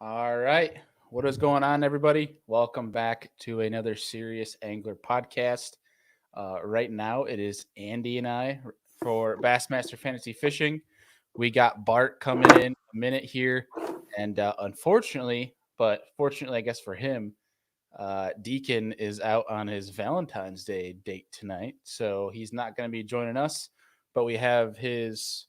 All right. What is going on, everybody? Welcome back to another Serious Angler podcast. Right now, it is Andy and I for Bassmaster Fantasy Fishing. We got Bart coming in a minute here. And unfortunately, but fortunately, I guess for him, Deacon is out on his Valentine's Day date tonight. So he's not going to be joining us. But we have his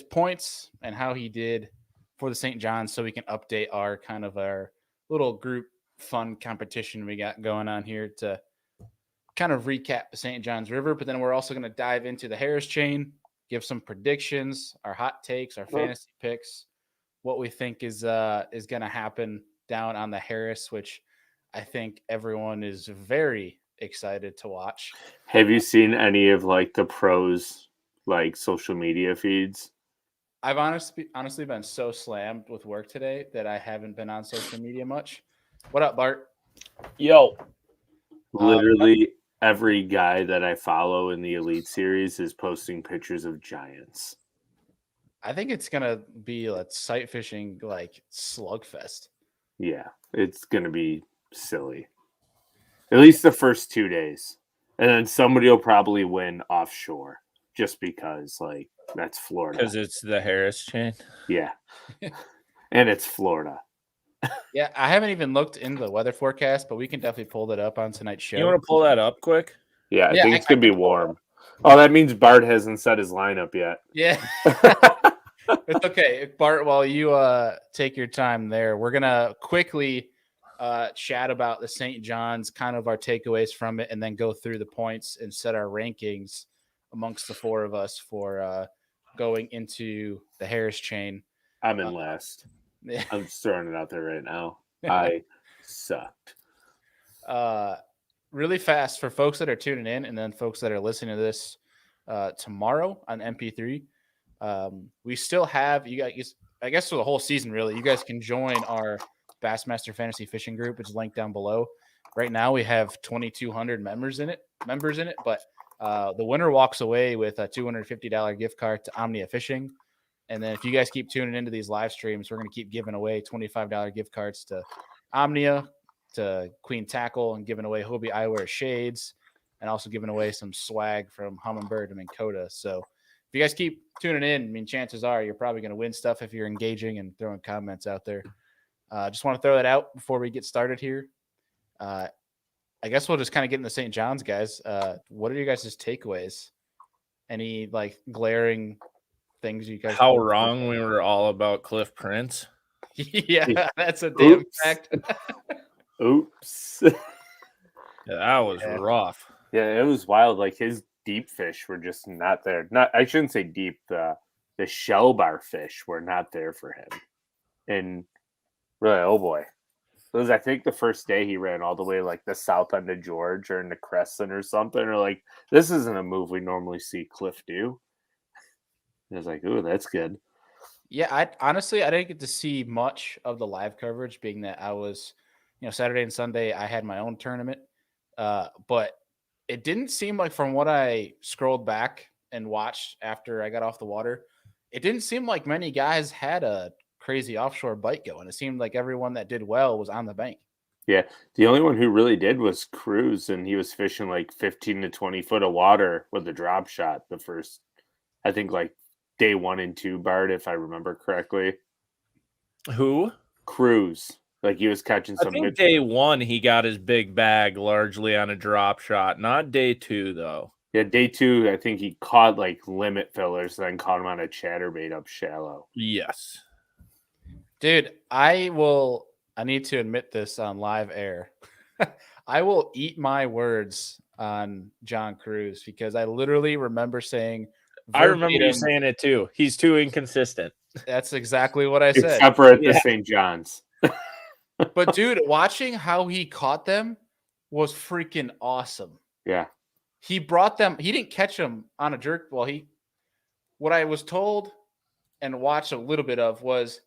points and how he did for the St. John's, so we can update our little group fun competition we got going on here to kind of recap the St. John's River. But then we're also going to dive into the Harris chain, give some predictions, our hot takes, our fantasy picks, what we think is going to happen down on the Harris, which I think everyone is very excited to watch. Have you seen any of the pros social media feeds? I've honestly been so slammed with work today that I haven't been on social media much. What up, Bart? Yo. Literally every guy that I follow in the Elite Series is posting pictures of giants. I think it's gonna be a sight fishing slugfest. Yeah, it's gonna be silly. At least the first 2 days. And then somebody will probably win offshore just because that's Florida. Because it's the Harris chain. Yeah. And it's Florida. Yeah, I haven't even looked into the weather forecast, but we can definitely pull that up on tonight's show. You want to pull that up quick? Yeah, I think it's going to be warm. Oh, that means Bart hasn't set his lineup yet. Yeah. It's okay. Bart, while you take your time there, we're going to quickly chat about the St. John's, kind of our takeaways from it, and then go through the points and set our rankings amongst the four of us for going into the Harris chain. I'm in last. I'm just throwing it out there right now. I sucked. Really fast for folks that are tuning in and then folks that are listening to this tomorrow on MP3. We still have you guys, I guess, for the whole season, really. You guys can join our Bassmaster Fantasy Fishing group. It's linked down below. Right now, we have 2,200 members in it, but the winner walks away with a $250 gift card to Omnia Fishing. And then if you guys keep tuning into these live streams, we're going to keep giving away $25 gift cards to Omnia, to Queen Tackle, and giving away Hobie Eyewear shades, and also giving away some swag from Humminbird and Minn Kota. So if you guys keep tuning in, I mean, chances are you're probably going to win stuff if you're engaging and throwing comments out there. Just want to throw that out before we get started here. I guess we'll just kind of get into St. John's, guys. What are you guys' takeaways? Any glaring things you guys? How wrong we were all about Cliff Prince. Yeah, that's a damn fact. Oops. Yeah, that was rough. Yeah, it was wild. His deep fish were just not there. I shouldn't say deep. The shell bar fish were not there for him. And really, oh boy. It was, I think, the first day he ran all the way the south end of George or into Crescent or something. Or this isn't a move we normally see Cliff do. I was like, ooh, that's good. Yeah, I didn't get to see much of the live coverage, being that I was, Saturday and Sunday I had my own tournament. But it didn't seem like, from what I scrolled back and watched after I got off the water, it didn't seem like many guys had a crazy offshore bite going. It seemed like everyone that did well was on the bank. Yeah, the only one who really did was Cruz, and he was fishing 15 to 20 foot of water with a drop shot the first, I think, day 1 and 2, Bart, if I remember correctly. Who? Cruz. He was catching some. I think day 1 he got his big bag largely on a drop shot. Not day 2 though. Yeah, day 2, I think he caught limit fillers, then caught him on a chatterbait up shallow. Yes. Dude, I need to admit this on live air. I will eat my words on John Cruz, because I literally remember saying, I remember you saying it too. He's too inconsistent. That's exactly what I said. Except for at the St. John's. But dude, watching how he caught them was freaking awesome. Yeah. He brought them, he didn't catch them on a jerk. Well, what I was told and watched a little bit of was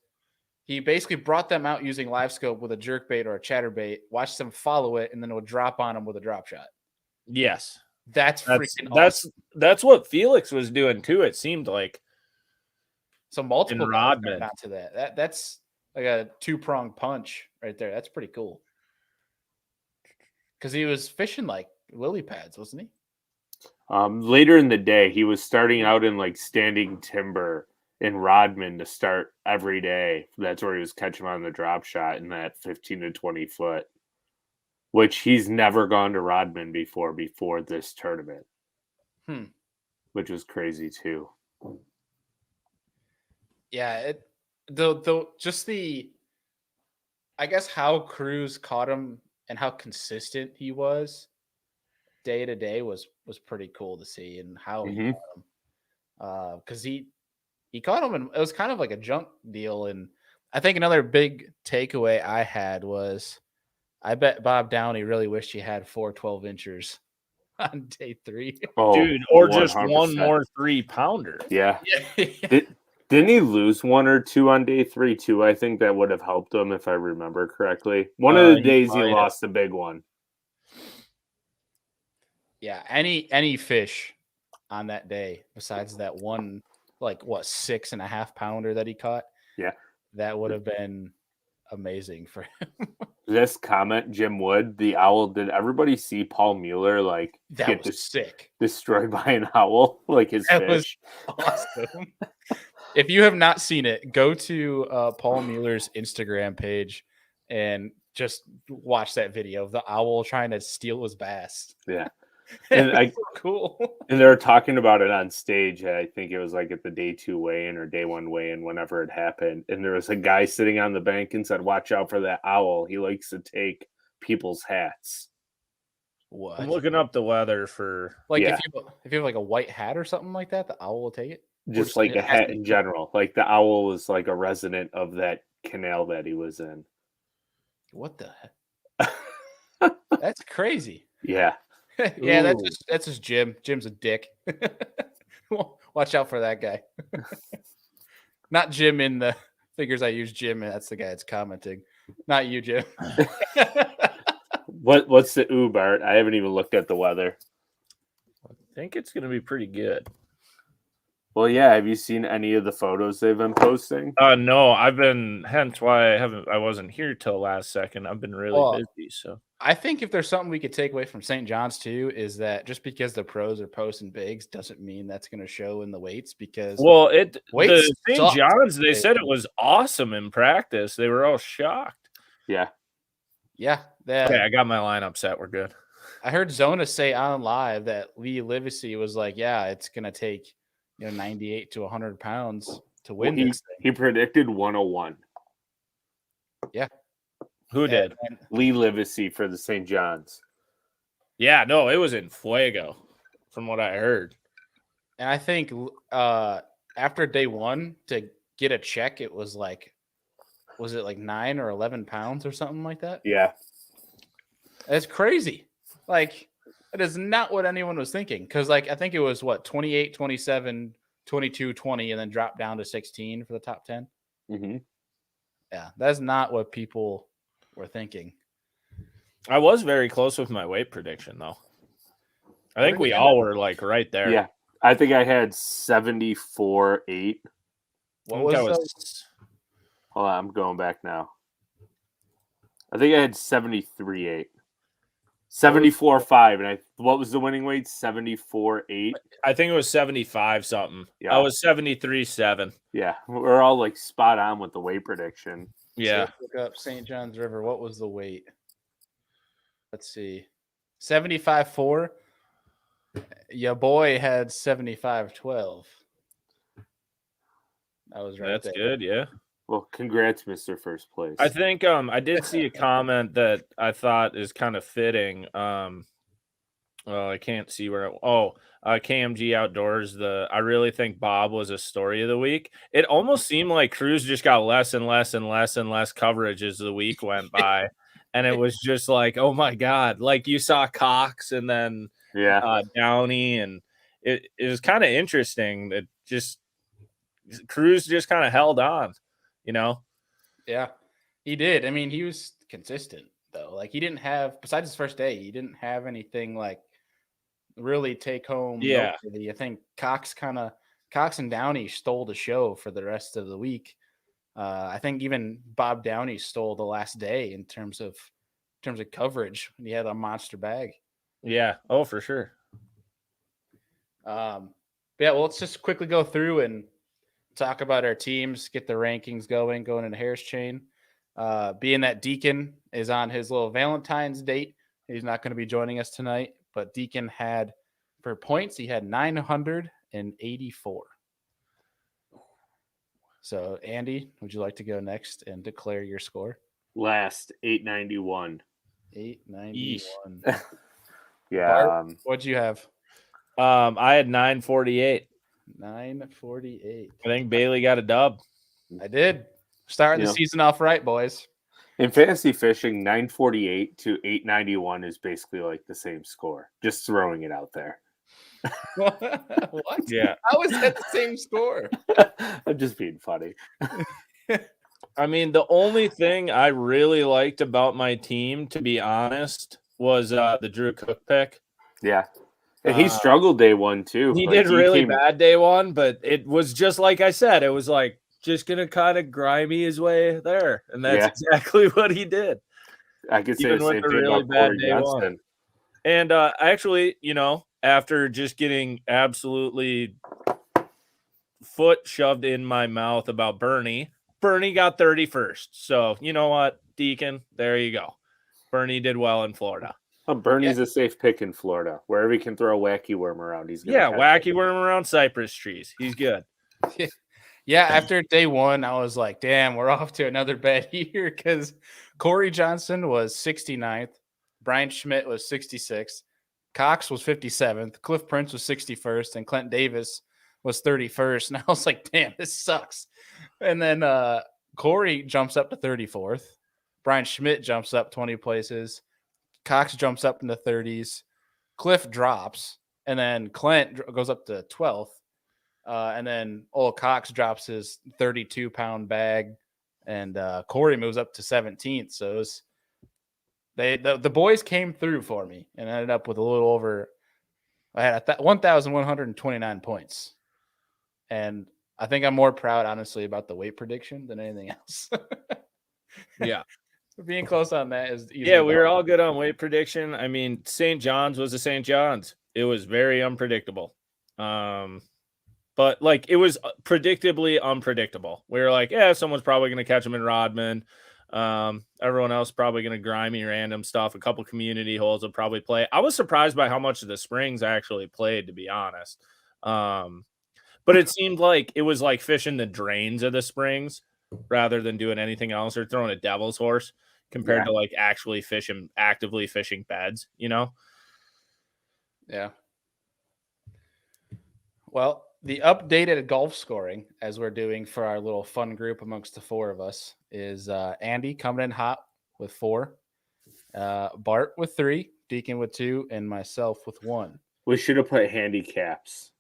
he basically brought them out using live scope with a jerk bait or a chatterbait, watched them follow it, and then it would drop on them with a drop shot. Yes. That's freaking awesome. That's what Felix was doing too, it seemed like. So multiple Rodman got to that. That's like a 2-pronged punch right there. That's pretty cool. Because he was fishing like lily pads, wasn't he? Later in the day, he was starting out in like standing timber in Rodman to start every day. That's where he was catching on the drop shot in that 15 to 20 foot, which he's never gone to Rodman before this tournament, which was crazy too. Yeah, I guess how Cruz caught him and how consistent he was day to day was pretty cool to see, and how he caught him. Because he caught him, and it was kind of like a junk deal. And I think another big takeaway I had was I bet Bob Downey really wished he had 4 12-inchers on day 3. Oh, Dude, or 100%. just one more 3-pounder. Yeah. Yeah. Didn't he lose 1 or 2 on day 3 too? I think that would have helped him if I remember correctly. One of the days he lost the big one. Yeah, any fish on that day besides that one, like what, 6.5 pounder that he caught? Yeah, that would have been amazing for him. This comment, Jim Wood, the owl. Did everybody see Paul Mueller like That was sick, destroyed by an owl, like his that fish? Was awesome. If you have not seen it, go to Paul Mueller's Instagram page and just watch that video of the owl trying to steal his bass. Yeah. And so cool. And they were talking about it on stage. I think it was like at the day 2 weigh-in or day 1 weigh-in, whenever it happened. And there was a guy sitting on the bank and said, "Watch out for that owl. He likes to take people's hats." What? I'm looking up the weather for if you have like a white hat or something like that, the owl will take it. Just like a hat in general. Like the owl was like a resident of that canal that he was in. What the heck? That's crazy. Yeah. Yeah, that's just Jim. Jim's a dick. Watch out for that guy. Not Jim in the figures I use Jim. That's the guy that's commenting. Not you, Jim. What's the Bart? I haven't even looked at the weather. I think it's going to be pretty good. Well, yeah. Have you seen any of the photos they've been posting? No, hence why I wasn't here till last second. I've been really busy. So I think if there's something we could take away from St. John's too, is that just because the pros are posting bigs doesn't mean that's going to show in the weights. Because the St. John's, they said it was awesome in practice. They were all shocked. Yeah. Okay, I got my lineup set. We're good. I heard Zona say on live that Lee Livesey was like, "Yeah, it's going to take 98 to 100 pounds to win this thing." He predicted 101. Yeah. Who did? Lee Livesey for the St. John's. Yeah, no, it was in fuego from what I heard. And I think after day 1 to get a check, it was like, was it like 9 or 11 pounds or something like that? Yeah. That's crazy. Like, that is not what anyone was thinking. Because, like, I think it was, 28, 27, 22, 20, and then dropped down to 16 for the top 10. Mm-hmm. Yeah, that's not what people were thinking. I was very close with my weight prediction, though. I think we all were, like, right there. Yeah. I think I had 74.8. What was that? Hold on, I'm going back now. I think I had 73.8. 74.5, and what was the winning weight? 74.8. I think it was 75 something. Yeah. I was 73.7. Yeah, we're all like spot on with the weight prediction. Yeah. So look up St. John's River. What was the weight? Let's see. 75.4. Your boy had 75.12. I was right. That's good. Yeah. Well, congrats, Mr. First Place. I think I did see a comment that I thought is kind of fitting. I can't see where. KMG Outdoors. I really think Bob was a story of the week. It almost seemed like Cruz just got less and less and less and less coverage as the week went by, and it was just like, oh my god! Like you saw Cox and then Downey, and it was kind of interesting that just Cruz just kind of held on. Yeah, he did. I mean, he was consistent though. Like he didn't have, besides his first day, he didn't have anything like really take home. Yeah, noteworthy. I think Cox and Downey stole the show for the rest of the week. I think even Bob Downey stole the last day in terms of coverage. He had a monster bag. Yeah. Oh, for sure. But yeah, well, let's just quickly go through and talk about our teams, get the rankings going into Harris Chain. Being that Deacon is on his little Valentine's date, he's not going to be joining us tonight. But Deacon had, for points, he had 984. So, Andy, would you like to go next and declare your score? Last 891. 891. Yeah. Bart, what'd you have? I had 948. 948. I think Bailey got a dub. I did. Starting the season off right, boys. In fantasy fishing, 948 to 891 is basically like the same score. Just throwing it out there. What? Yeah. How is that the same score? I'm just being funny. I mean, the only thing I really liked about my team, to be honest, was the Drew Cook pick. Yeah. And he struggled day one, too. He did really bad day one, but it was just like I said. It was like just going to kind of grimy his way there. And that's exactly what he did. I could say Even the with same a thing really about bad Corey day Johnston. one. And actually, after just getting absolutely foot shoved in my mouth about Bernie got 31st. So, you know what, Deacon? There you go. Bernie did well in Florida. Oh, Bernie's a safe pick in Florida. Wherever he can throw a wacky worm around, he's going to wacky worm around cypress trees. He's good. Yeah, after day one, I was like, damn, we're off to another bad year because Corey Johnston was 69th. Brian Schmidt was 66th. Cox was 57th. Cliff Prince was 61st. And Clint Davis was 31st. And I was like, damn, this sucks. And then Corey jumps up to 34th. Brian Schmidt jumps up 20 places. Cox jumps up in the 30s. Cliff drops. And then Clint goes up to 12th. And then old Cox drops his 32-pound bag. And Corey moves up to 17th. So it was, the boys came through for me and ended up with a little over. I had 1,129 points. And I think I'm more proud, honestly, about the weight prediction than anything else. Yeah. Being close on that is easy. Yeah, we were all good on weight prediction. I mean, St. John's was the St. John's. It was very unpredictable. But like it was predictably unpredictable. We were like, yeah, someone's probably going to catch them in Rodman. Everyone else probably going to grimy random stuff. A couple community holes will probably play. I was surprised by how much of the Springs I actually played, to be honest. But it seemed like it was like fishing the drains of the Springs rather than doing anything else or throwing a devil's horse compared to like actually actively fishing beds, Yeah. Well, the updated golf scoring, as we're doing for our little fun group amongst the four of us, is Andy coming in hot with 4, Bart with 3, Deacon with 2, and myself with 1. We should have put handicaps.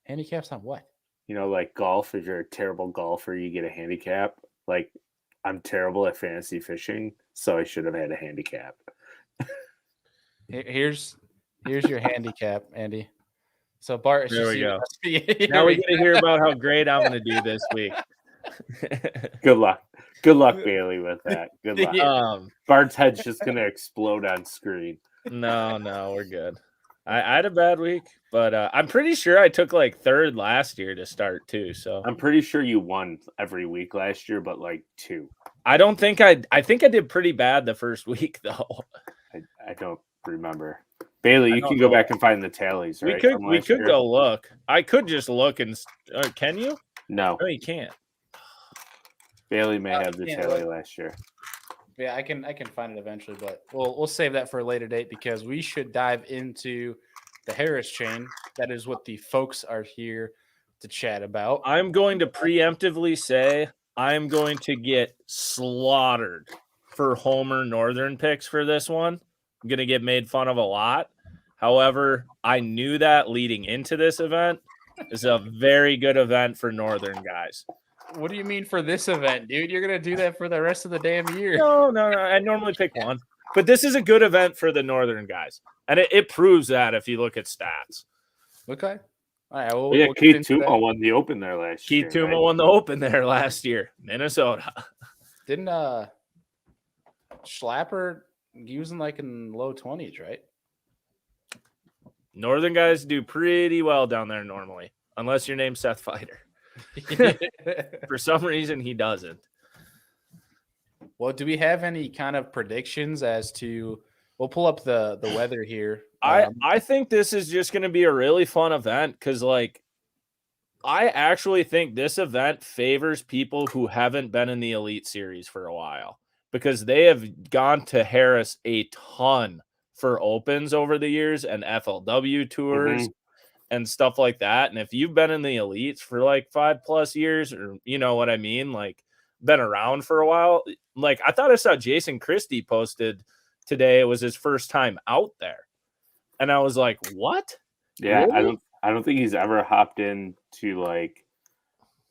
Handicaps on what? Like golf. If you're a terrible golfer, you get a handicap. Like, I'm terrible at fantasy fishing, so I should have had a handicap. Here's your handicap, Andy. So Bart, there we go. Now we get to hear about how great I'm going to do this week. Good luck, Bailey, with that. Good luck. Bart's head's just going to explode on screen. No, we're good. I had a bad week, but I'm pretty sure I took like 3rd last year to start too. So I'm pretty sure you won every week last year, but like 2. I don't think I think I did pretty bad the first week though. I don't remember. Bailey, you can go back and find the tallies, right? We could go look. I could just look and can you? No, you can't. Bailey may have the tally last year. Yeah, I can find it eventually, but we'll save that for a later date because we should dive into the Harris chain. That is what the folks are here to chat about. I'm going to preemptively say I'm going to get slaughtered for Homer Northern picks for this one. I'm going to get made fun of a lot. However, I knew that leading into this event. It's a very good event for Northern guys. What do you mean for this event, dude? You're going to do that for the rest of the damn year. No. I normally pick one. But this is a good event for the Northern guys. And it proves that if you look at stats. Okay. All right, we'll, But yeah, we'll get Keith into that. Tuma won the Open there last year. Keith Tuma right? won the Open there last year, Minnesota. Didn't Schlapper using like in low 20s, right? Northern guys do pretty well down there normally, unless your name's Seth Fighter. For some reason, he doesn't. Well, do we have any kind of predictions as to? We'll pull up the weather here. I think this is just going to be a really fun event because, like, I actually think this event favors people who haven't been in the Elite Series for a while because they have gone to Harris a ton for Opens over the years and FLW tours and stuff like that. And if you've been in the Elites for like 5+ years, or you know what I mean, like been around for a while, like I thought I saw Jason Christie posted today. It was his first time out there. And I was like, what? Yeah, Really? I don't think he's ever hopped into like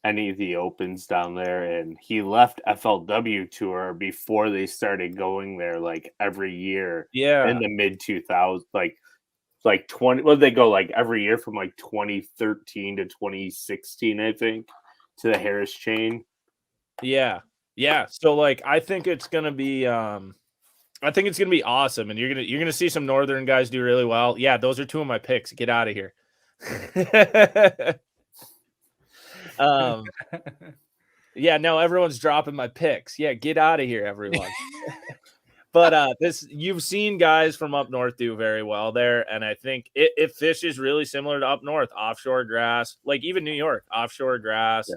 any of the Opens down there, and he left FLW tour before they started going there like every year. Yeah. In the mid 2000s, like 20. Well, they go like every year from like 2013 to 2016, I think, to the Harris chain. Yeah. Yeah. So like I think it's gonna be awesome, and you're gonna see some Northern guys do really well. Yeah, those are two of my picks. Get out of here. Yeah, now everyone's dropping my picks. Yeah, get out of here, everyone. But you've seen guys from up north do very well there, and I think it fishes really similar to up north, offshore grass, like even New York, offshore grass,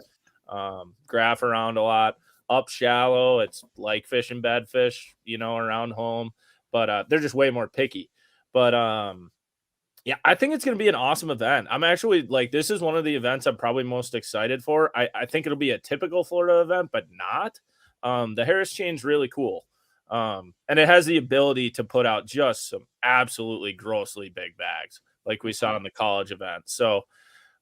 graph around a lot. Up shallow, it's like fishing bedfish, around home, but they're just way more picky. But yeah, I think it's going to be an awesome event. I'm actually like, this is one of the events I'm probably most excited for. I think it'll be a typical Florida event, but not. The Harris chain's really cool. And it has the ability to put out just some absolutely grossly big bags like we saw in the college event. So,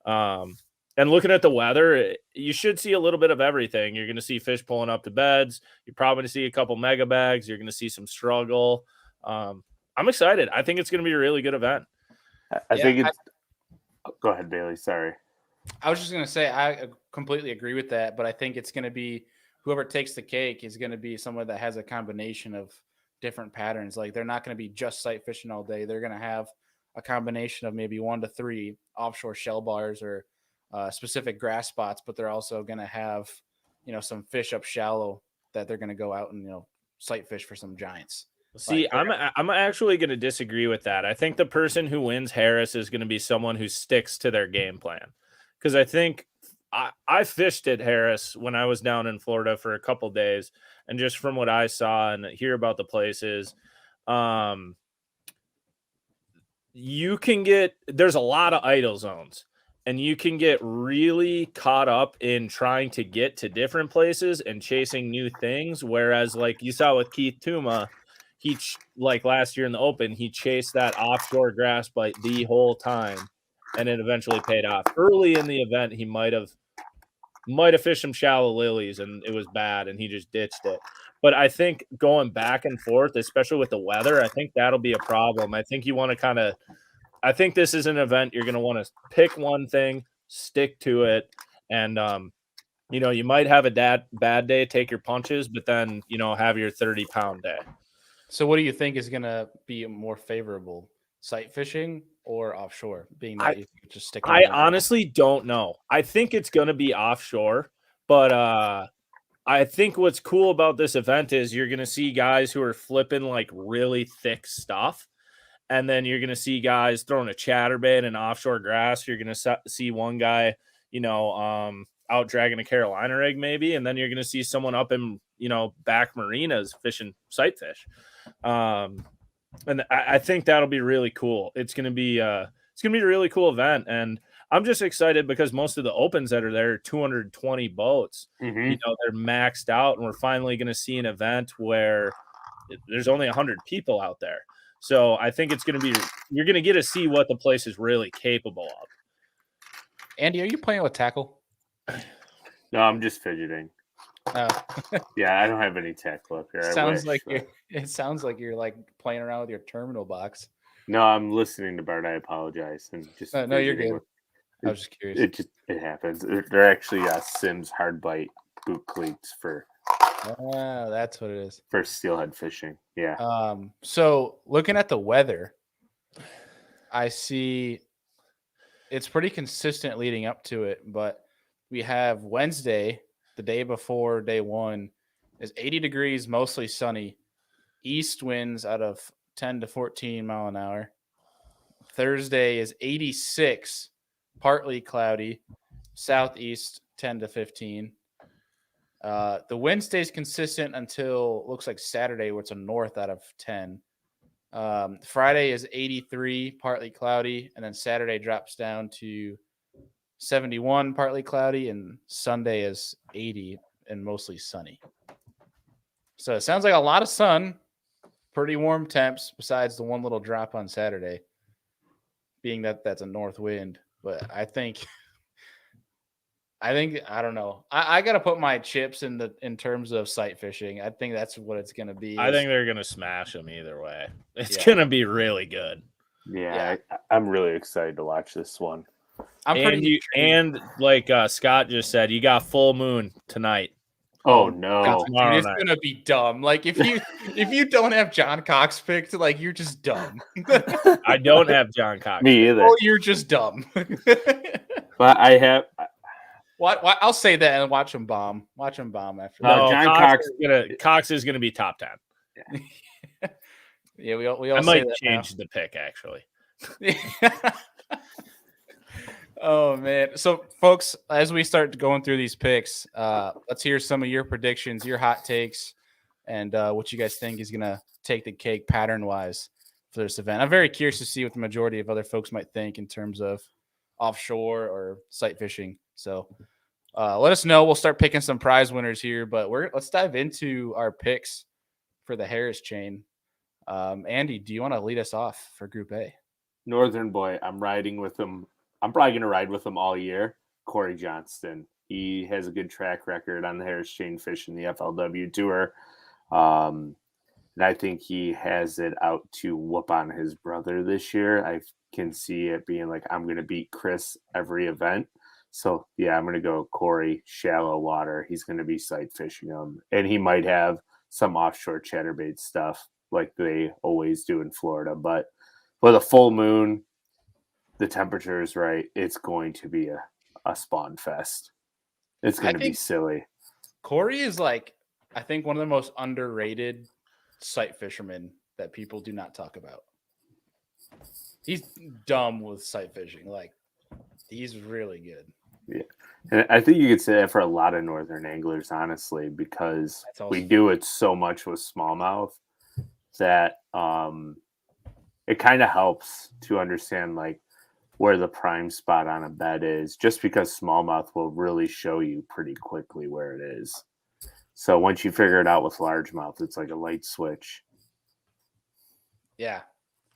and looking at the weather, you should see a little bit of everything. You're going to see fish pulling up to beds. You're probably going to see a couple mega bags. You're going to see some struggle. I'm excited. I think it's going to be a really good event. I think it's. Go ahead, Bailey. Sorry. I was just going to say I completely agree with that, but I think it's going to be whoever takes the cake is going to be someone that has a combination of different patterns. Like they're not going to be just sight fishing all day. They're going to have a combination of maybe 1 to 3 offshore shell bars or specific grass spots, but they're also going to have, some fish up shallow that they're going to go out and, sight fish for some giants. See, I'm actually going to disagree with that. I think the person who wins Harris is going to be someone who sticks to their game plan. Because I think I fished at Harris when I was down in Florida for a couple days. And just from what I saw and hear about the places, there's a lot of idle zones. And you can get really caught up in trying to get to different places and chasing new things. Whereas, like you saw with Keith Tuma, like last year in the Open, he chased that offshore grass bite the whole time, and it eventually paid off. Early in the event, he might have fished some shallow lilies, and it was bad, and he just ditched it. But I think going back and forth, especially with the weather, I think that'll be a problem. I think you want to I think this is an event you're going to want to pick one thing, stick to it, and you might have a bad day, take your punches, but then have your 30-pound day. So what do you think is going to be more favorable, sight fishing or offshore? Being that you just stick. I honestly don't know. I think it's going to be offshore, but I think what's cool about this event is you're going to see guys who are flipping like really thick stuff. And then you're going to see guys throwing a chatterbait and offshore grass. You're going to see one guy, out dragging a Carolina rig maybe. And then you're going to see someone up in, back marinas fishing sight fish. And I think that'll be really cool. It's going to be a really cool event. And I'm just excited because most of the Opens that are there are 220 boats. Mm-hmm. They're maxed out, and we're finally going to see an event where there's only 100 people out there. So I think you're going to get to see what the place is really capable of. Andy, are you playing with tackle? No, I'm just fidgeting. Yeah, I don't have any tackle up here. It sounds like you're like playing around with your terminal box. No, I'm listening to Bart. I apologize. And just no, you're good. I was just curious. It happens. They're actually Sims hard bite boot cleats for That's what it is. for steelhead fishing. Yeah. So looking at the weather, I see it's pretty consistent leading up to it, but we have Wednesday, the day before day one, is 80 degrees, mostly sunny, east winds out of 10 to 14 mile an hour. Thursday is 86, partly cloudy, southeast 10 to 15. The wind stays consistent until looks like Saturday, where it's a north out of 10. Friday is 83, partly cloudy, and then Saturday drops down to 71, partly cloudy, and Sunday is 80 and mostly sunny. So it sounds like a lot of sun, pretty warm temps, besides the one little drop on Saturday, being that that's a north wind. But I think I don't know. I got to put my chips in terms of sight fishing. I think that's what it's going to be. I think they're going to smash them either way. It's going to be really good. Yeah. I'm really excited to watch this one. And like Scott just said, you got full moon tonight. Oh no! Dude, it's gonna be dumb. Like if you don't have John Cox picked, like you're just dumb. I don't have John Cox. Me either. Oh, you're just dumb. But I have. What? I'll say that and watch him bomb. Watch him bomb after that. No, John Cox is gonna be top 10. Yeah, we all. I might change the pick actually. Oh man! So, folks, as we start going through these picks, let's hear some of your predictions, your hot takes, and what you guys think is gonna take the cake pattern-wise for this event. I'm very curious to see what the majority of other folks might think in terms of offshore or sight fishing. So, let us know. We'll start picking some prize winners here, but let's dive into our picks for the Harris chain. Andy, do you want to lead us off for Group A? Northern boy, I'm riding with him. I'm probably going to ride with him all year. Corey Johnston. He has a good track record on the Harris chain fishing the FLW tour. And I think he has it out to whoop on his brother this year. I can see it being like, I'm going to beat Chris every event. So, yeah, I'm going to go Corey, shallow water. He's going to be sight fishing him. And he might have some offshore chatterbait stuff like they always do in Florida. But with a full moon, the temperature is right. It's going to be a spawn fest. It's going to be silly. Corey is like, I think, one of the most underrated sight fishermen that people do not talk about. He's dumb with sight fishing. Like, he's really good. Yeah. And I think you could say that for a lot of northern anglers, honestly, because we do it so much with smallmouth that it kind of helps to understand, like, where the prime spot on a bed is, just because smallmouth will really show you pretty quickly where it is. So once you figure it out with largemouth, it's like a light switch. Yeah,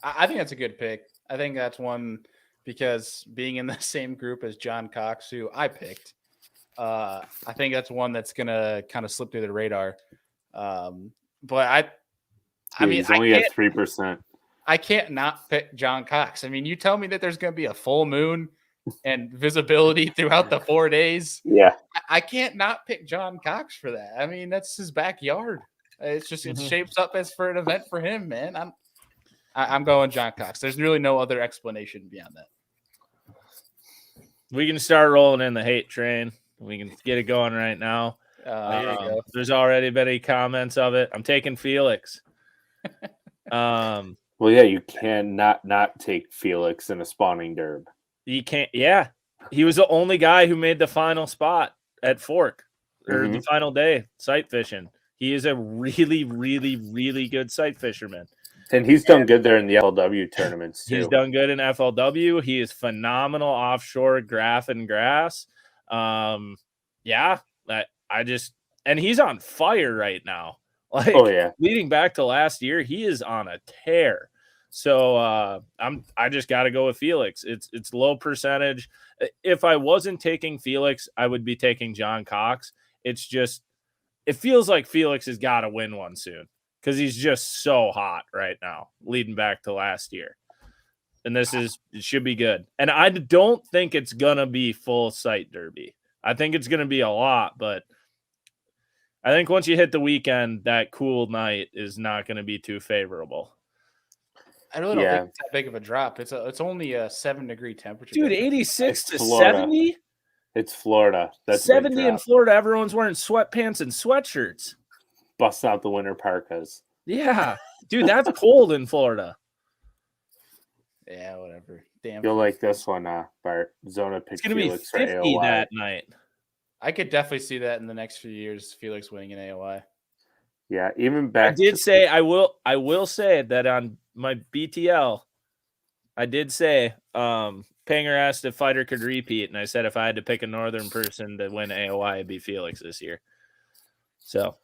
I think that's a good pick. I think that's one because being in the same group as John Cox, who I picked, I think that's one that's going to kind of slip through the radar. But I mean, he's only at 3%. I can't not pick John Cox. I mean, you tell me that there's going to be a full moon and visibility throughout the 4 days. Yeah. I can't not pick John Cox for that. I mean, that's his backyard. It's just, it shapes up as for an event for him, man. I'm going John Cox. There's really no other explanation beyond that. We can start rolling in the hate train. We can get it going right now. There's already been any comments of it. I'm taking Felix. Well, yeah, you can not take Felix in a spawning derb. You can't. Yeah, he was the only guy who made the final spot at Fork or the final day sight fishing. He is a really, really, really good sight fisherman, and he's done good there in the FLW tournaments too. He's done good in FLW. He is phenomenal offshore graph and grass. Yeah, and he's on fire right now. Like, oh yeah, leading back to last year, he is on a tear. So I just got to go with Felix. It's low percentage. If I wasn't taking Felix, I would be taking John Cox. It's just, it feels like Felix has got to win one soon because he's just so hot right now, leading back to last year. and it should be good. And I don't think it's gonna be full sight derby. I think it's gonna be a lot, but I think once you hit the weekend, that cool night is not going to be too favorable. I really don't think it's that big of a drop. It's only a 7-degree temperature. Dude, 86 to Florida. 70? It's Florida. That's 70 in Florida. Everyone's wearing sweatpants and sweatshirts. Bust out the winter parkas. Yeah. Dude, that's cold in Florida. Yeah, whatever. Damn. You'll like this one, Bart. Zona picked Felix for AOY. It's going to be 50 that night. I could definitely see that in the next few years, Felix winning an AOY. Yeah, even back. I will say that on my BTL, I did say Panger asked if Fighter could repeat, and I said if I had to pick a northern person to win AOY, it'd be Felix this year. So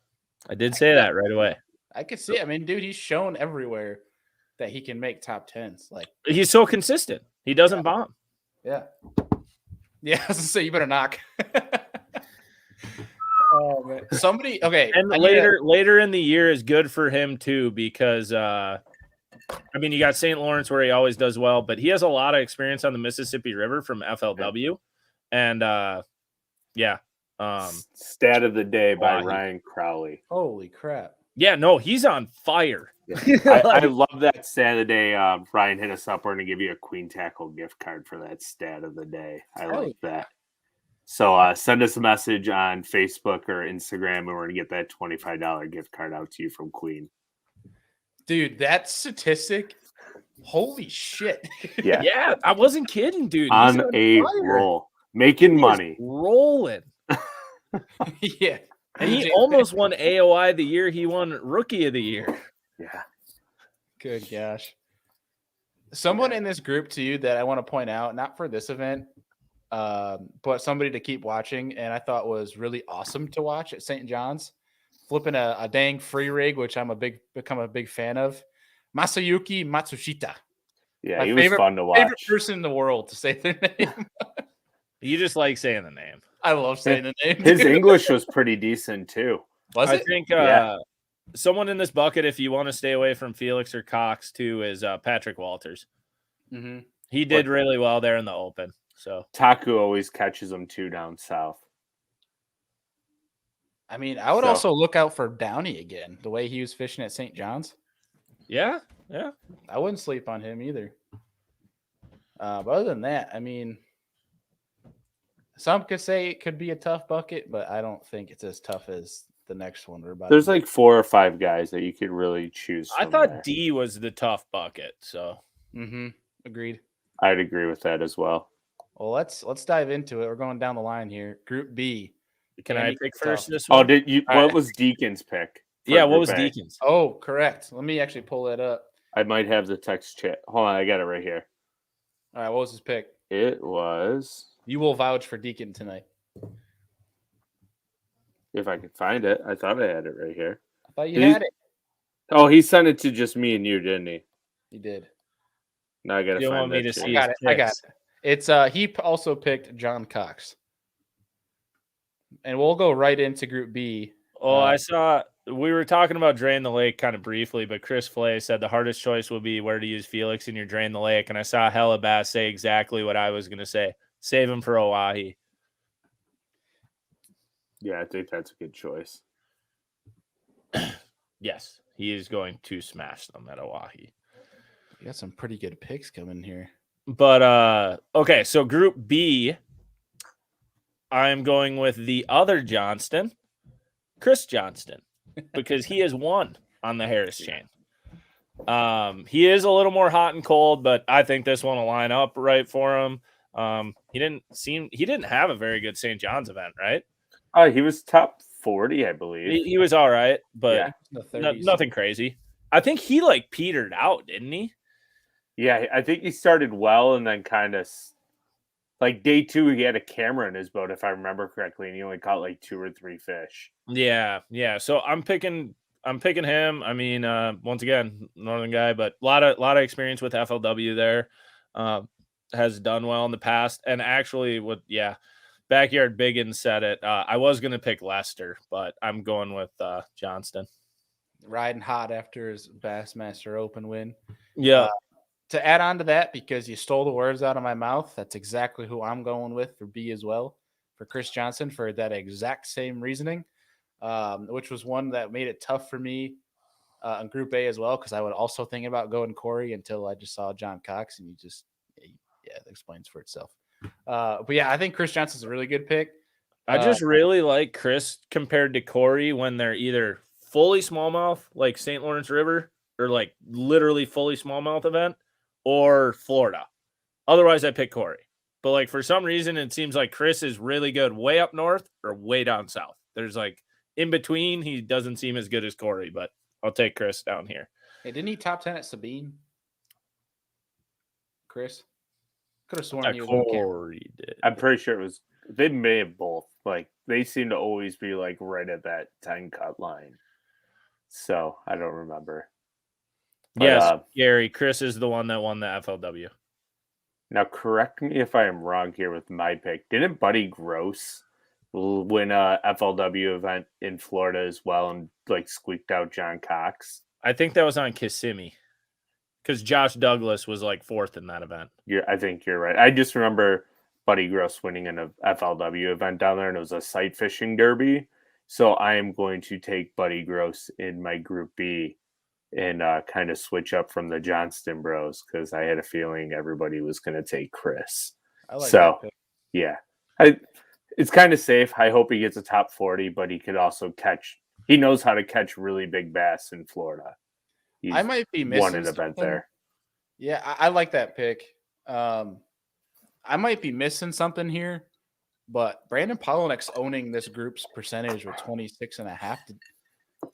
I did say that right away. I could see it. I mean, dude, he's shown everywhere that he can make top 10s. Like, he's so consistent. He doesn't bomb. Yeah. Yeah, I was gonna say you better knock. Oh, man. Somebody, okay. And later in the year is good for him too, because I mean, you got St. Lawrence where he always does well, but he has a lot of experience on the Mississippi River from FLW. And yeah. Stat of the day by Ryan Crowley. Holy crap. Yeah, no, he's on fire. Yeah. I love that stat of the day. Ryan hit us up. We're going to give you a Queen Tackle gift card for that stat of the day. I like that. So send us a message on Facebook or Instagram, and we're going to get that $25 gift card out to you from Queen. Dude, that statistic, holy shit. Yeah. Yeah, I wasn't kidding, dude. On a roll. Making money. Rolling. Yeah. And he almost won AOI the year he won Rookie of the Year. Yeah. Good gosh. Someone in this group to you that I want to point out, not for this event, but somebody to keep watching, and I thought was really awesome to watch at St. John's, flipping a dang free rig, which I'm become a big fan of. Masayuki Matsushita. Yeah, he was fun to watch. Favorite person in the world to say their name. You just like saying the name. I love saying the name. His English was pretty decent too. I think someone in this bucket, if you want to stay away from Felix or Cox too, is Patrick Walters. Mm-hmm. He did really well there in the Open. So Taku always catches them too down south. I mean, I would also look out for Downey again, the way he was fishing at St. John's. Yeah. I wouldn't sleep on him either. But other than that, I mean, some could say it could be a tough bucket, but I don't think it's as tough as the next one. There's like 4 or 5 guys that you could really choose from. I thought there. D was the tough bucket. So agreed. I'd agree with that as well. Well, let's dive into it. We're going down the line here. Group B. Can I pick first this one? Oh, did you? What was Deacon's pick? Yeah, what was Deacon's? Oh, correct. Let me actually pull that up. I might have the text chat. Hold on, I got it right here. All right, what was his pick? It was. You will vouch for Deacon tonight. If I could find it. I thought I had it right here. I thought you had it. Oh, he sent it to just me and you, didn't he? He did. Now I got to find it. I got it. It's he also picked John Cox. And we'll go right into Group B. Oh, I saw we were talking about Drain the Lake kind of briefly, but Chris Flay said the hardest choice will be where to use Felix in your Drain the Lake. And I saw Hella Bass say exactly what I was going to say. Save him for Oahe. Yeah, I think that's a good choice. Yes, he is going to smash them at Oahe. You got some pretty good picks coming here. But, okay, so Group B, I'm going with the other Johnston, Chris Johnston, because he has won on the Harris chain. He is a little more hot and cold, but I think this one will line up right for him. He didn't have a very good St. John's event, right? He was top 40, I believe. He was all right, but yeah, nothing crazy. I think he like petered out, didn't he? Yeah, I think he started well and then kind of like day 2, he had a camera in his boat, if I remember correctly, and he only caught like 2 or 3 fish. Yeah. So I'm picking him. I mean, once again, northern guy, but a lot of experience with FLW there. Has done well in the past, and actually, Backyard Biggins said it. I was going to pick Lester, but I'm going with Johnston. Riding hot after his Bassmaster Open win. Yeah. to add on to that, because you stole the words out of my mouth, that's exactly who I'm going with for B as well, for Chris Johnston, for that exact same reasoning, which was one that made it tough for me in Group A as well, because I would also think about going Corey until I just saw John Cox, and it explains for itself. But yeah, I think Chris Johnston's a really good pick. I just really like Chris compared to Corey when they're either fully smallmouth, like St. Lawrence River, or like literally fully smallmouth event, or Florida. Otherwise, I pick Corey. But like for some reason, it seems like Chris is really good way up north or way down south. There's like in between, he doesn't seem as good as Corey, but I'll take Chris down here. Hey, didn't he top 10 at Sabine? Chris? Could have sworn he was on camera. Corey did. I'm pretty sure it was. They may have both. Like they seem to always be like right at that 10 cut line. So I don't remember. But, yes, Gary. Chris is the one that won the FLW. Now, correct me if I am wrong here with my pick. Didn't Buddy Gross win a FLW event in Florida as well and like squeaked out John Cox? I think that was on Kissimmee because Josh Douglas was like fourth in that event. I think you're right. I just remember Buddy Gross winning in a FLW event down there, and it was a sight fishing derby. So I am going to take Buddy Gross in my Group B and kind of switch up from the Johnston bros because I had a feeling everybody was going to take Chris. I like so, that pick. Yeah. It's kind of safe. I hope he gets a top 40, but he could also catch – he knows how to catch really big bass in Florida. I might be missing won an event there. Yeah, I like that pick. I might be missing something here, but Brandon Polonek's owning this group's percentage with 26.5,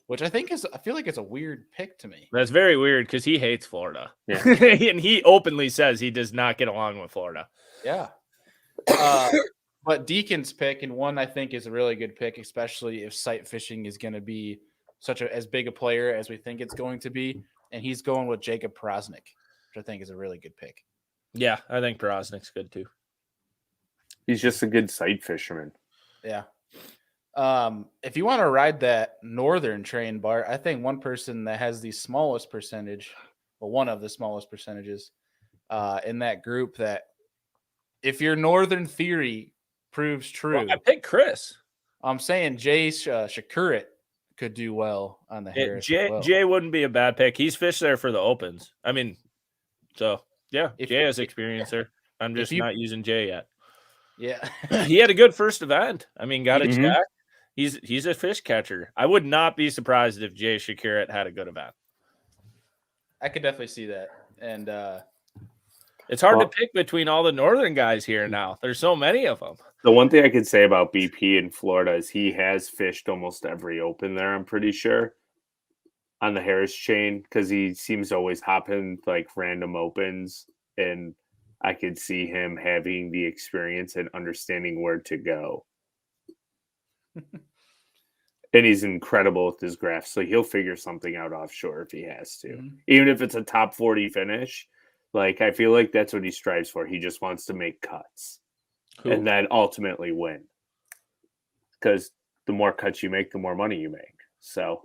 which I feel like it's a weird pick to me. That's very weird because he hates Florida. Yeah. And he openly says he does not get along with Florida. Yeah. But Deacon's pick, and one I think is a really good pick, especially if sight fishing is going to be as big a player as we think it's going to be. And he's going with Jacob Prosnick, which I think is a really good pick. Yeah, I think Prosnick's good too. He's just a good sight fisherman. Yeah. If you want to ride that northern train, Bart, I think one person that has the smallest percentage, or one of the smallest percentages in that group, that if your northern theory proves true. Well, I picked Chris. I'm saying Jay Shakurit could do well on the Harris. Jay wouldn't be a bad pick. He's fished there for the opens. I mean, so yeah, Jay has experience there. I'm just not using Jay yet. Yeah. He had a good first event. I mean, got it checked. He's a fish catcher. I would not be surprised if Jay Shakurit had a good event. I could definitely see that. And it's hard to pick between all the northern guys here now. There's so many of them. The one thing I could say about BP in Florida is he has fished almost every open there, I'm pretty sure, on the Harris chain, because he seems to always hop in like random opens, and I could see him having the experience and understanding where to go. And he's incredible with his graphs, so he'll figure something out offshore if he has to. Mm-hmm. Even if it's a top 40 finish, like I feel like that's what he strives for. He just wants to make cuts. Cool. And then ultimately win. Because the more cuts you make, the more money you make. So,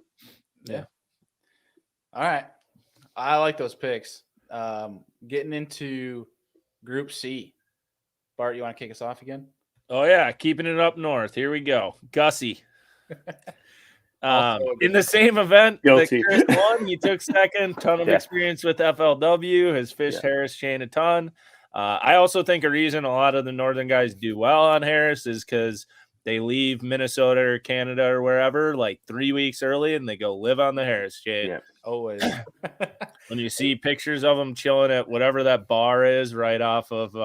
yeah. All right. I like those picks. Getting into Group C. Bart, you want to kick us off again? Oh, yeah. Keeping it up north. Here we go. Gussie. In the same event that Chris won, he took second. Ton of experience with FLW. Has fished Harris chain a ton. I also think a reason a lot of the northern guys do well on Harris is because they leave Minnesota or Canada or wherever like 3 weeks early and they go live on the Harris chain. Yeah. Always. When you see pictures of them chilling at whatever that bar is right off of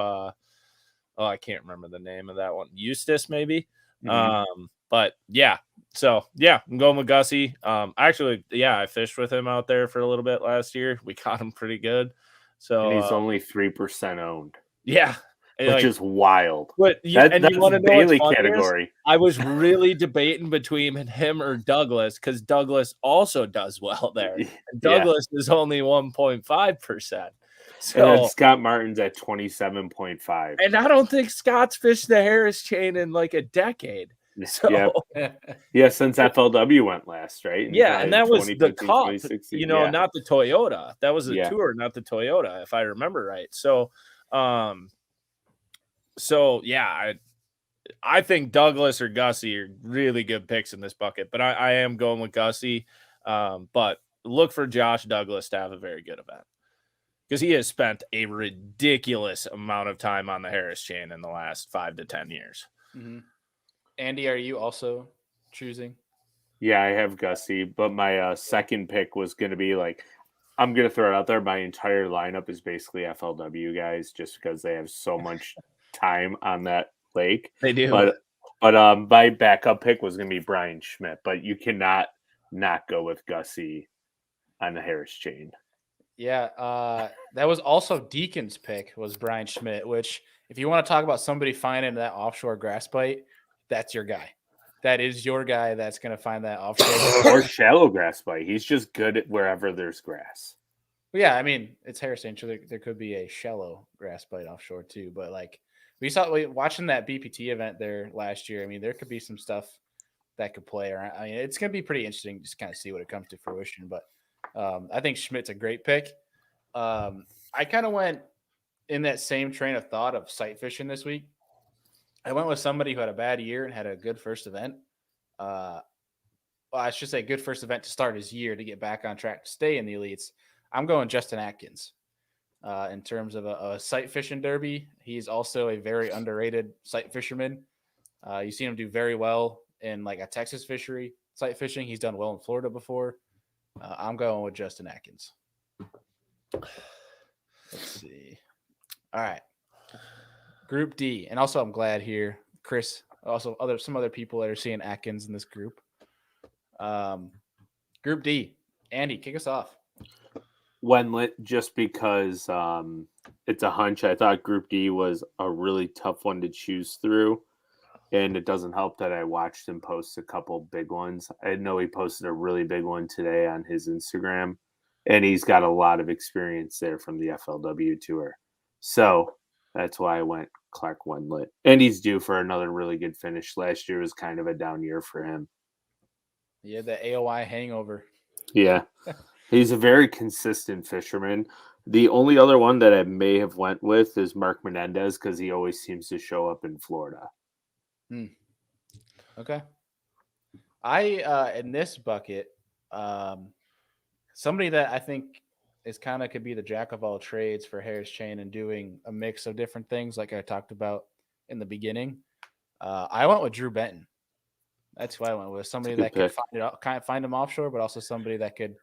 I can't remember the name of that one. Eustis, maybe. Mm-hmm. But yeah. So yeah, I'm going with Gussie. Actually, I fished with him out there for a little bit last year. We caught him pretty good. So and he's only 3% owned. Yeah. Which is wild. But that's you want to know Bailey category. I was really debating between him or Douglas because Douglas also does well there. And Douglas is only 1.5%. So and then Scott Martin's at 27.5. And I don't think Scott's fished the Harris chain in like a decade. So Yeah, since FLW went last, right? yeah, and that was the 2015, Cup, 2016, you know, yeah. not the Toyota. That was the Yeah. Tour, not the Toyota, if I remember right. So, yeah, I think Douglas or Gussie are really good picks in this bucket, but I am going with Gussie. But look for Josh Douglas to have a very good event because he has spent a ridiculous amount of time on the Harris chain in the last 5 to 10 years. Mm-hmm. Andy, are you also choosing? Yeah, I have Gussie, but my second pick was going to be like, I'm going to throw it out there. My entire lineup is basically FLW guys just because they have so much time on that lake. They do. But my backup pick was going to be Brian Schmidt, but you cannot not go with Gussie on the Harris chain. Yeah, that was also Deacon's pick was Brian Schmidt, which if you want to talk about somebody finding that offshore grass bite, that's your guy. That is your guy that's going to find that offshore or shallow grass bite. He's just good at wherever there's grass. Yeah, I mean, it's Harris Chain, so there could be a shallow grass bite offshore too. But like we saw watching that BPT event there last year, I mean, there could be some stuff that could play around. I mean, it's going to be pretty interesting just kind of see what it comes to fruition. But I think Schmidt's a great pick. I kind of went in that same train of thought of sight fishing this week. I went with somebody who had a bad year and had a good first event. Well, I should say good first event to start his year to get back on track to stay in the elites. I'm going Justin Atkins in terms of a sight fishing derby. He's also a very underrated sight fisherman. You've seen him do very well in like a Texas fishery sight fishing. He's done well in Florida before. I'm going with Justin Atkins. Let's see. All right. Group D. And also I'm glad here, Chris, also some other people that are seeing Atkins in this group. Group D. Andy, kick us off. Wendlet, just because it's a hunch. I thought Group D was a really tough one to choose through. And it doesn't help that I watched him post a couple big ones. I know he posted a really big one today on his Instagram. And he's got a lot of experience there from the FLW Tour. So that's why I went Clark Wendlet. And he's due for another really good finish. Last year was kind of a down year for him. Yeah, the AOI hangover. Yeah. He's a very consistent fisherman. The only other one that I may have went with is Mark Menendez because he always seems to show up in Florida. Okay. I in this bucket, somebody that I think is kind of could be the jack of all trades for Harris Chain and doing a mix of different things, like I talked about in the beginning. I went with Drew Benton. That's who I went with. Somebody that could find him offshore, but also somebody that could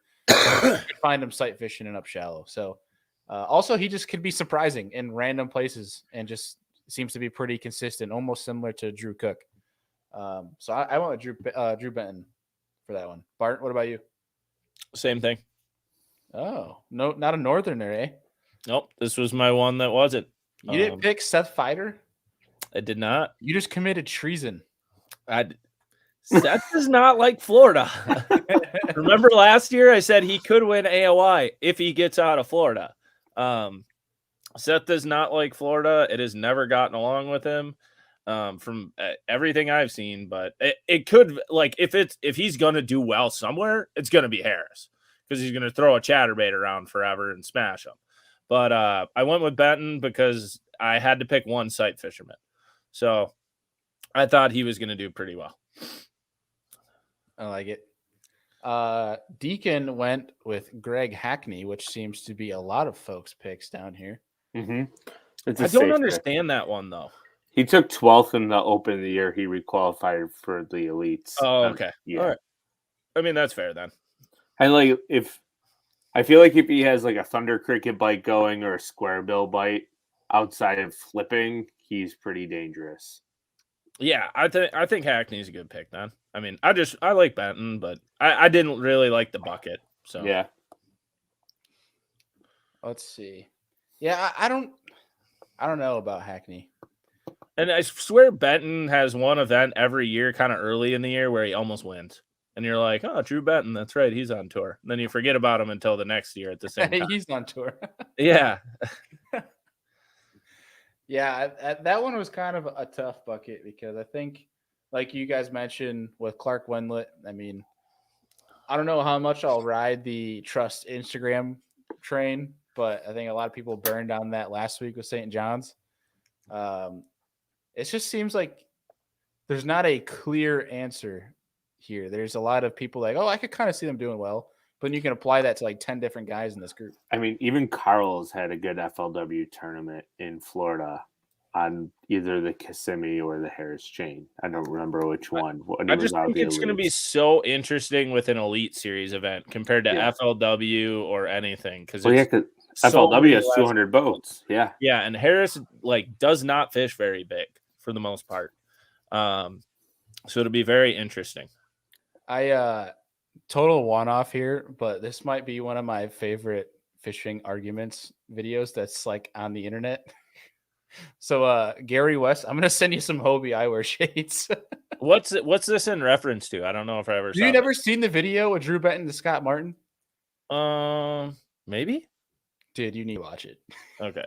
find him sight fishing and up shallow. So also he just could be surprising in random places and just seems to be pretty consistent, almost similar to Drew Cook. So I went with Drew Benton for that one. Bart, what about you? Same thing. Oh, no, not a northerner, eh? Nope. This was my one that wasn't. You didn't pick Seth Feider? I did not. You just committed treason. Seth does not like Florida. Remember last year I said he could win AOI if he gets out of Florida. Seth does not like Florida. It has never gotten along with him from everything I've seen. But it could, like, if he's going to do well somewhere, it's going to be Harris because he's going to throw a chatterbait around forever and smash him. But I went with Benton because I had to pick one sight fisherman. So I thought he was going to do pretty well. I like it. Deacon went with Greg Hackney, which seems to be a lot of folks' picks down here. Mm-hmm. I don't understand that one, though. He took 12th in the Open of the year. He requalified for the elites. Oh, okay. Yeah. All right. I mean, that's fair then. And I feel like if he has like a thunder cricket bite going or a square bill bite outside of flipping, he's pretty dangerous. Yeah, I think Hackney's a good pick then. I mean, I like Benton, but I didn't really like the bucket. So yeah. Let's see. Yeah, I don't know about Hackney. And I swear Benton has one event every year, kind of early in the year, where he almost wins. And you're like, oh, Drew Benton, that's right, he's on tour. And then you forget about him until the next year at the same time. He's on tour. Yeah. Yeah, that one was kind of a tough bucket because I think like you guys mentioned with Clark Wendlet, I mean, I don't know how much I'll ride the trust Instagram train, but I think a lot of people burned on that last week with St. John's. It just seems like there's not a clear answer here. There's a lot of people like, oh, I could kind of see them doing well, but you can apply that to like 10 different guys in this group. I mean, even Carl's had a good FLW tournament in Florida on either the Kissimmee or the Harris chain. I don't remember which one. I just think it's going to be so interesting with an Elite Series event compared to FLW or anything. Because FLW has 200 boats. Yeah. Yeah, and Harris like does not fish very big for the most part. So it'll be very interesting. I total one-off here, but this might be one of my favorite fishing arguments videos that's like on the internet. So Gary West, I'm gonna send you some Hobie eyewear shades. What's this in reference to? I don't know if I ever saw you never seen the video with Drew Benton to Scott Martin? Maybe. Dude, you need to watch it. Okay.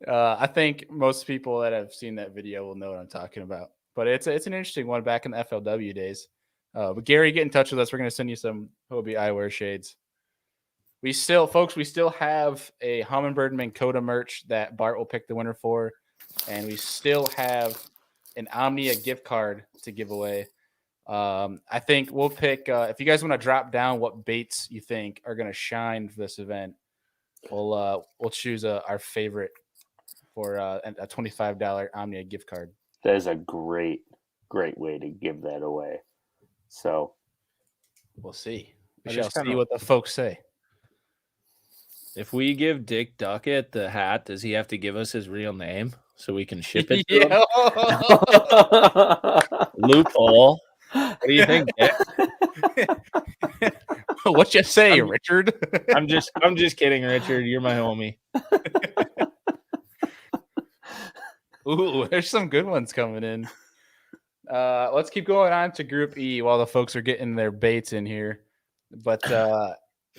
I think most people that have seen that video will know what I'm talking about. But it's an interesting one back in the FLW days. But Gary, get in touch with us. We're going to send you some Hobie eyewear shades. We still have a Humminbird Minn Kota merch that Bart will pick the winner for. And we still have an Omnia gift card to give away. I think we'll pick, if you guys want to drop down what baits you think are going to shine for this event, we'll choose our favorite for a $25 Omnia gift card. That is a great way to give that away. So we'll see. We shall see what the folks say. If we give Dick Duckett the hat, does he have to give us his real name so we can ship it to him? Loophole. What do you think, Dick? What you say, Richard? I'm just kidding, Richard. You're my homie. Ooh, there's some good ones coming in. Let's keep going on to Group E while the folks are getting their baits in here. But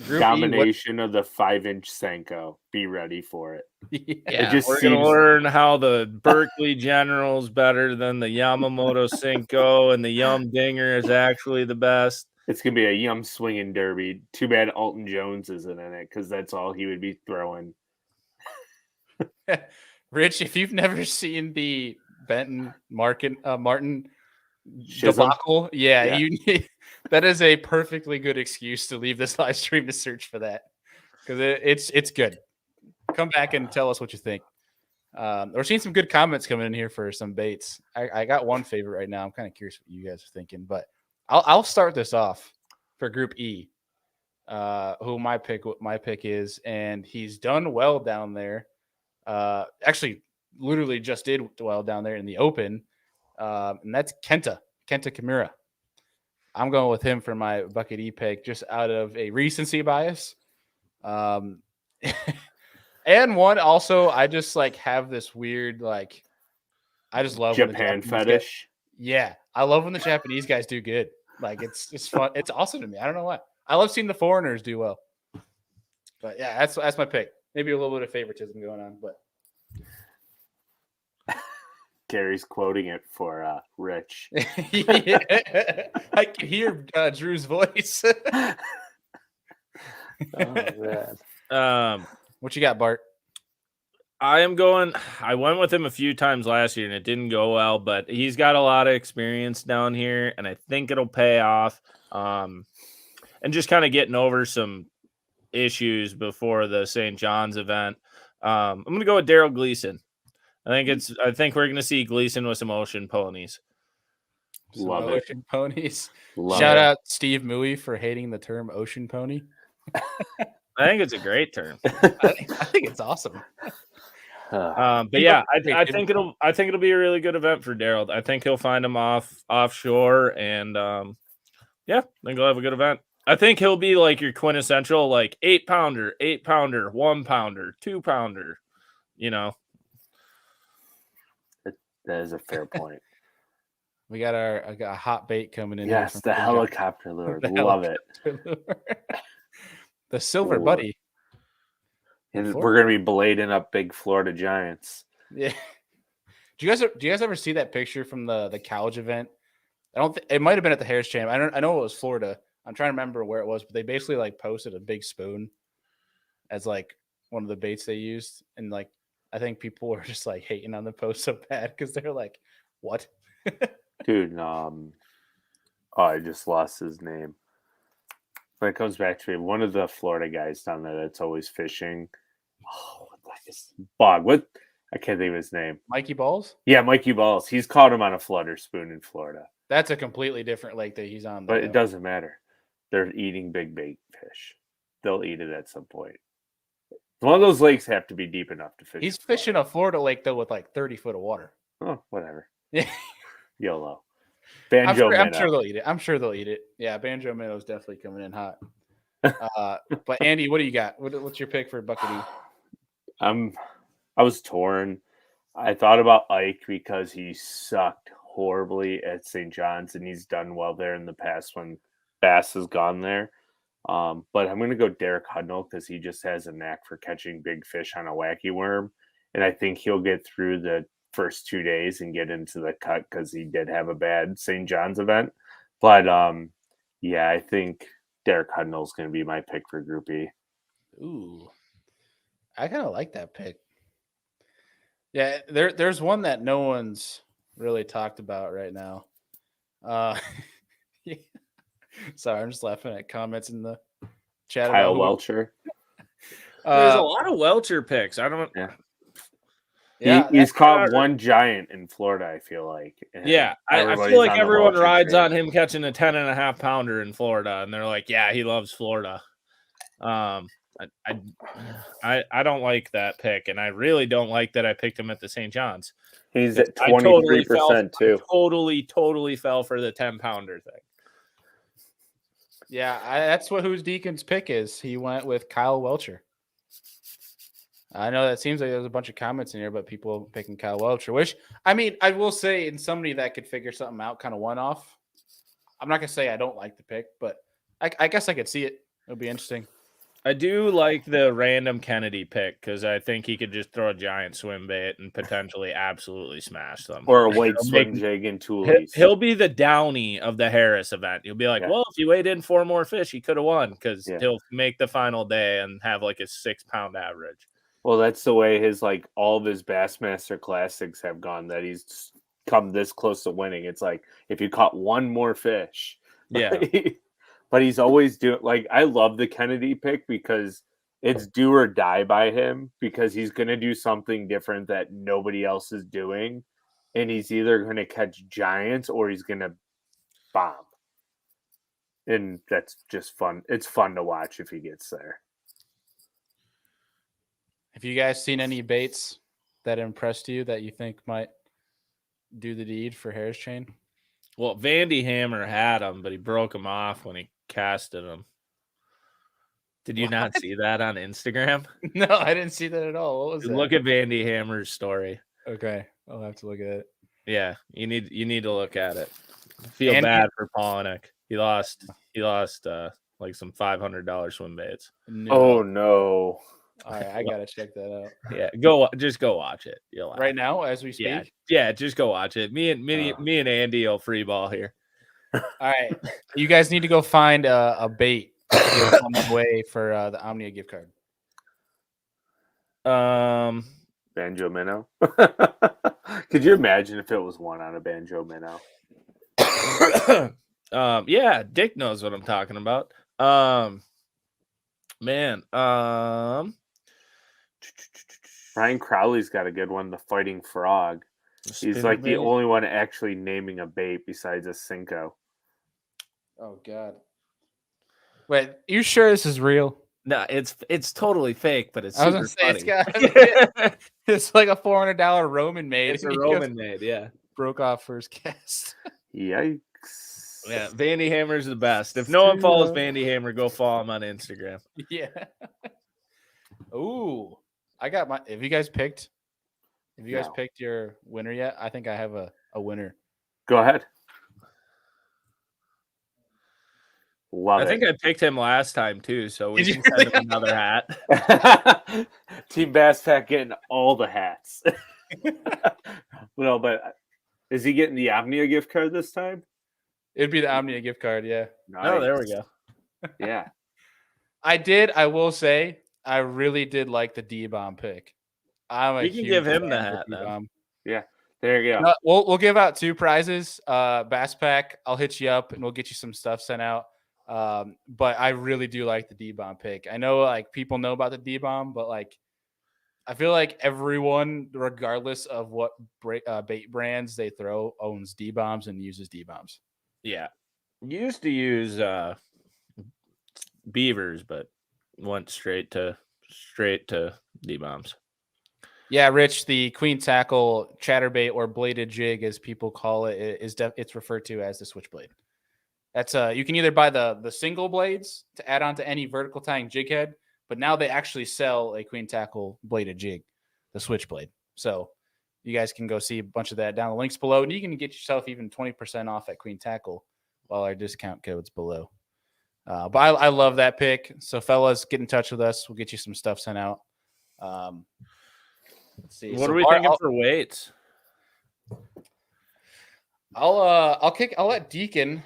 Group domination of the 5-inch Senko. Be ready for it. Yeah, we're going to learn how the Berkeley General's better than the Yamamoto Senko, and the Yum Dinger is actually the best. It's going to be a Yum Swinging Derby. Too bad Alton Jones isn't in it, because that's all he would be throwing. Rich, if you've never seen the Benton Martin debacle, that is a perfectly good excuse to leave this live stream to search for that, because it's good. Come back and tell us what you think. We're seeing some good comments coming in here for some baits. I got one favorite right now. I'm kind of curious what you guys are thinking, but I'll start this off for Group E. Who my pick is, and he's done well down there. Actually, literally just did well down there in the Open, and that's Kenta Kimura. I'm going with him for my Bucket E pick, just out of a recency bias. And one also, I just like have this weird I just love Japan fetish. Yeah, I love when the Japanese guys do good. Like it's fun. It's awesome to me. I don't know why. I love seeing the foreigners do well. But yeah, that's my pick. Maybe a little bit of favoritism going on, but Gary's quoting it for Rich. Yeah. I can hear Drew's voice. What you got, Bart? I went with him a few times last year and it didn't go well, but he's got a lot of experience down here and I think it'll pay off. And just kind of getting over some issues before the St. John's event. I'm going to go with Daryl Gleason. I think we're going to see Gleason with some ocean ponies. Love it. Ocean ponies. Shout out Steve Mui for hating the term ocean pony. I think it's a great term. I think it's awesome. But yeah, I think it'll be a really good event for Daryl. I think he'll find him offshore, and I think he'll have a good event. I think he'll be like your quintessential 8-pounder, 8-pounder, 1-pounder, 2-pounder. You know, that is a fair point. We got a hot bait coming in. Yes, the helicopter lure. Love it. The silver buddy. And we're going to be blading up big Florida Giants. Yeah. Do you guys ever see that picture from the college event? I don't think it might have been at the Harris Champ. I know it was Florida. I'm trying to remember where it was, but they basically like posted a big spoon as like one of the baits they used, and like I think people were just like hating on the post so bad because they're like, "What?" Dude, I just lost his name. But it comes back to me. One of the Florida guys down there that's always fishing. Oh, what the heck is Bog? What? I can't think of his name. Mikey Balls? Yeah, Mikey Balls. He's caught him on a flutter spoon in Florida. That's a completely different lake that he's on. But it doesn't matter. They're eating big bait fish. They'll eat it at some point. One of those lakes have to be deep enough to fish. He's fishing a Florida lake though with like 30 foot of water. Oh, whatever. Yeah. YOLO. I'm sure they'll eat it. I'm sure they'll eat it. Yeah, Banjo Minnow's definitely coming in hot. But Andy, what do you got? What's your pick for Bucket E? I was torn. I thought about Ike because he sucked horribly at St. John's, and he's done well there in the past when Bass has gone there. But I'm going to go Derek Hudnall because he just has a knack for catching big fish on a wacky worm. And I think he'll get through the first 2 days and get into the cut because he did have a bad St. John's event. But yeah, I think Derek Hudnall is going to be my pick for Group E. Ooh, I kind of like that pick. Yeah, there's one that no one's really talked about right now. Yeah. Sorry, I'm just laughing at comments in the chat. Kyle Welcher. There's a lot of Welcher picks. I don't. Yeah, he's caught one giant in Florida, I feel like. Yeah, I feel like everyone rides on him catching a 10.5 pounder in Florida, and they're like, "Yeah, he loves Florida." I don't like that pick, and I really don't like that I picked him at the St. John's. He's at 23% too. Totally fell for the 10-pounder thing. Yeah, that's what whose Deacon's pick is. He went with Kyle Welcher. I know that seems like there's a bunch of comments in here, but people picking Kyle Welcher. Which, I mean, I will say in somebody that could figure something out kind of one-off. I'm not going to say I don't like the pick, but I guess I could see it. It'll be interesting. I do like the random Kennedy pick because I think he could just throw a giant swim bait and potentially absolutely smash them. Or a white swing jig and toolies. He'll be the Downey of the Harris event. He'll be like, well, if you weighed in 4 more fish, he could have won because he'll make the final day and have like a 6-pound average. Well, that's the way all of his Bassmaster Classics have gone, that he's come this close to winning. It's like, if you caught one more fish. Yeah. But he's always doing, I love the Kennedy pick because it's do or die by him, because he's going to do something different that nobody else is doing. And he's either going to catch giants or he's going to bomb. And that's just fun. It's fun to watch if he gets there. Have you guys seen any baits that impressed you that you think might do the deed for Harris Chain? Well, Vandy Hammer had them, but he broke them off when he casted them. Did you not see that on Instagram? No, I didn't see that at all. What was that? Look at Vandy Hammer's story. Okay, I'll have to look at it. Yeah, you need to look at it. I feel bad for Polinick. He lost like some $500 swim baits. No. Oh no. All right, I gotta check that out. Yeah, just go watch it. You'll right now as we speak. Yeah, just go watch it. Me and Andy will free ball here. All right, you guys need to go find a bait on the way for the Omnia gift card. Banjo Minnow. Could you imagine if it was one on a Banjo Minnow? Yeah, Dick knows what I'm talking about. Ryan Crowley's got a good one, the Fighting Frog. He's like the only one actually naming a bait besides a Cinco. Oh God! Wait, you sure this is real? No, it's totally fake, but it's I was super gonna funny. say it's like a $400 Roman made. It's a Roman made, yeah. Broke off first cast. Yikes! Yeah, Vandy Hammer's the best. If no one follows Vandy Hammer, go follow him on Instagram. Yeah. Ooh, I got my. Have you guys picked your winner yet? I think I have a winner. Go ahead. I think I picked him last time too, so we can send him another hat. Team Bass Pack getting all the hats. No, but is he getting the Omnia gift card this time? It'd be the Omnia gift card, yeah. Oh, there we go. Yeah. I will say, I really did like the D-Bomb pick. I'm a You can huge give him fan the of hat, then. D-Bomb. Yeah. There you go. No, we'll give out 2 prizes. Bass Pack, I'll hit you up and we'll get you some stuff sent out. But I really do like the D-Bomb pick. I know like people know about the D-Bomb, but like I feel like everyone, regardless of what bait brands they throw, owns D-Bombs and uses D-Bombs. Yeah. Used to use beavers, but went straight to D-Bombs. Yeah, Rich, the queen tackle chatterbait or bladed jig, as people call it, it's referred to as the switchblade. That's you can either buy the single blades to add on to any vertical tying jig head, but now they actually sell a queen tackle bladed jig, the switchblade. So you guys can go see a bunch of that down the links below, and you can get yourself even 20% off at Queen Tackle while our discount code's below. But I love that pick. So fellas, get in touch with us. We'll get you some stuff sent out. Let's see. What are we thinking for weights? I'll let Deacon,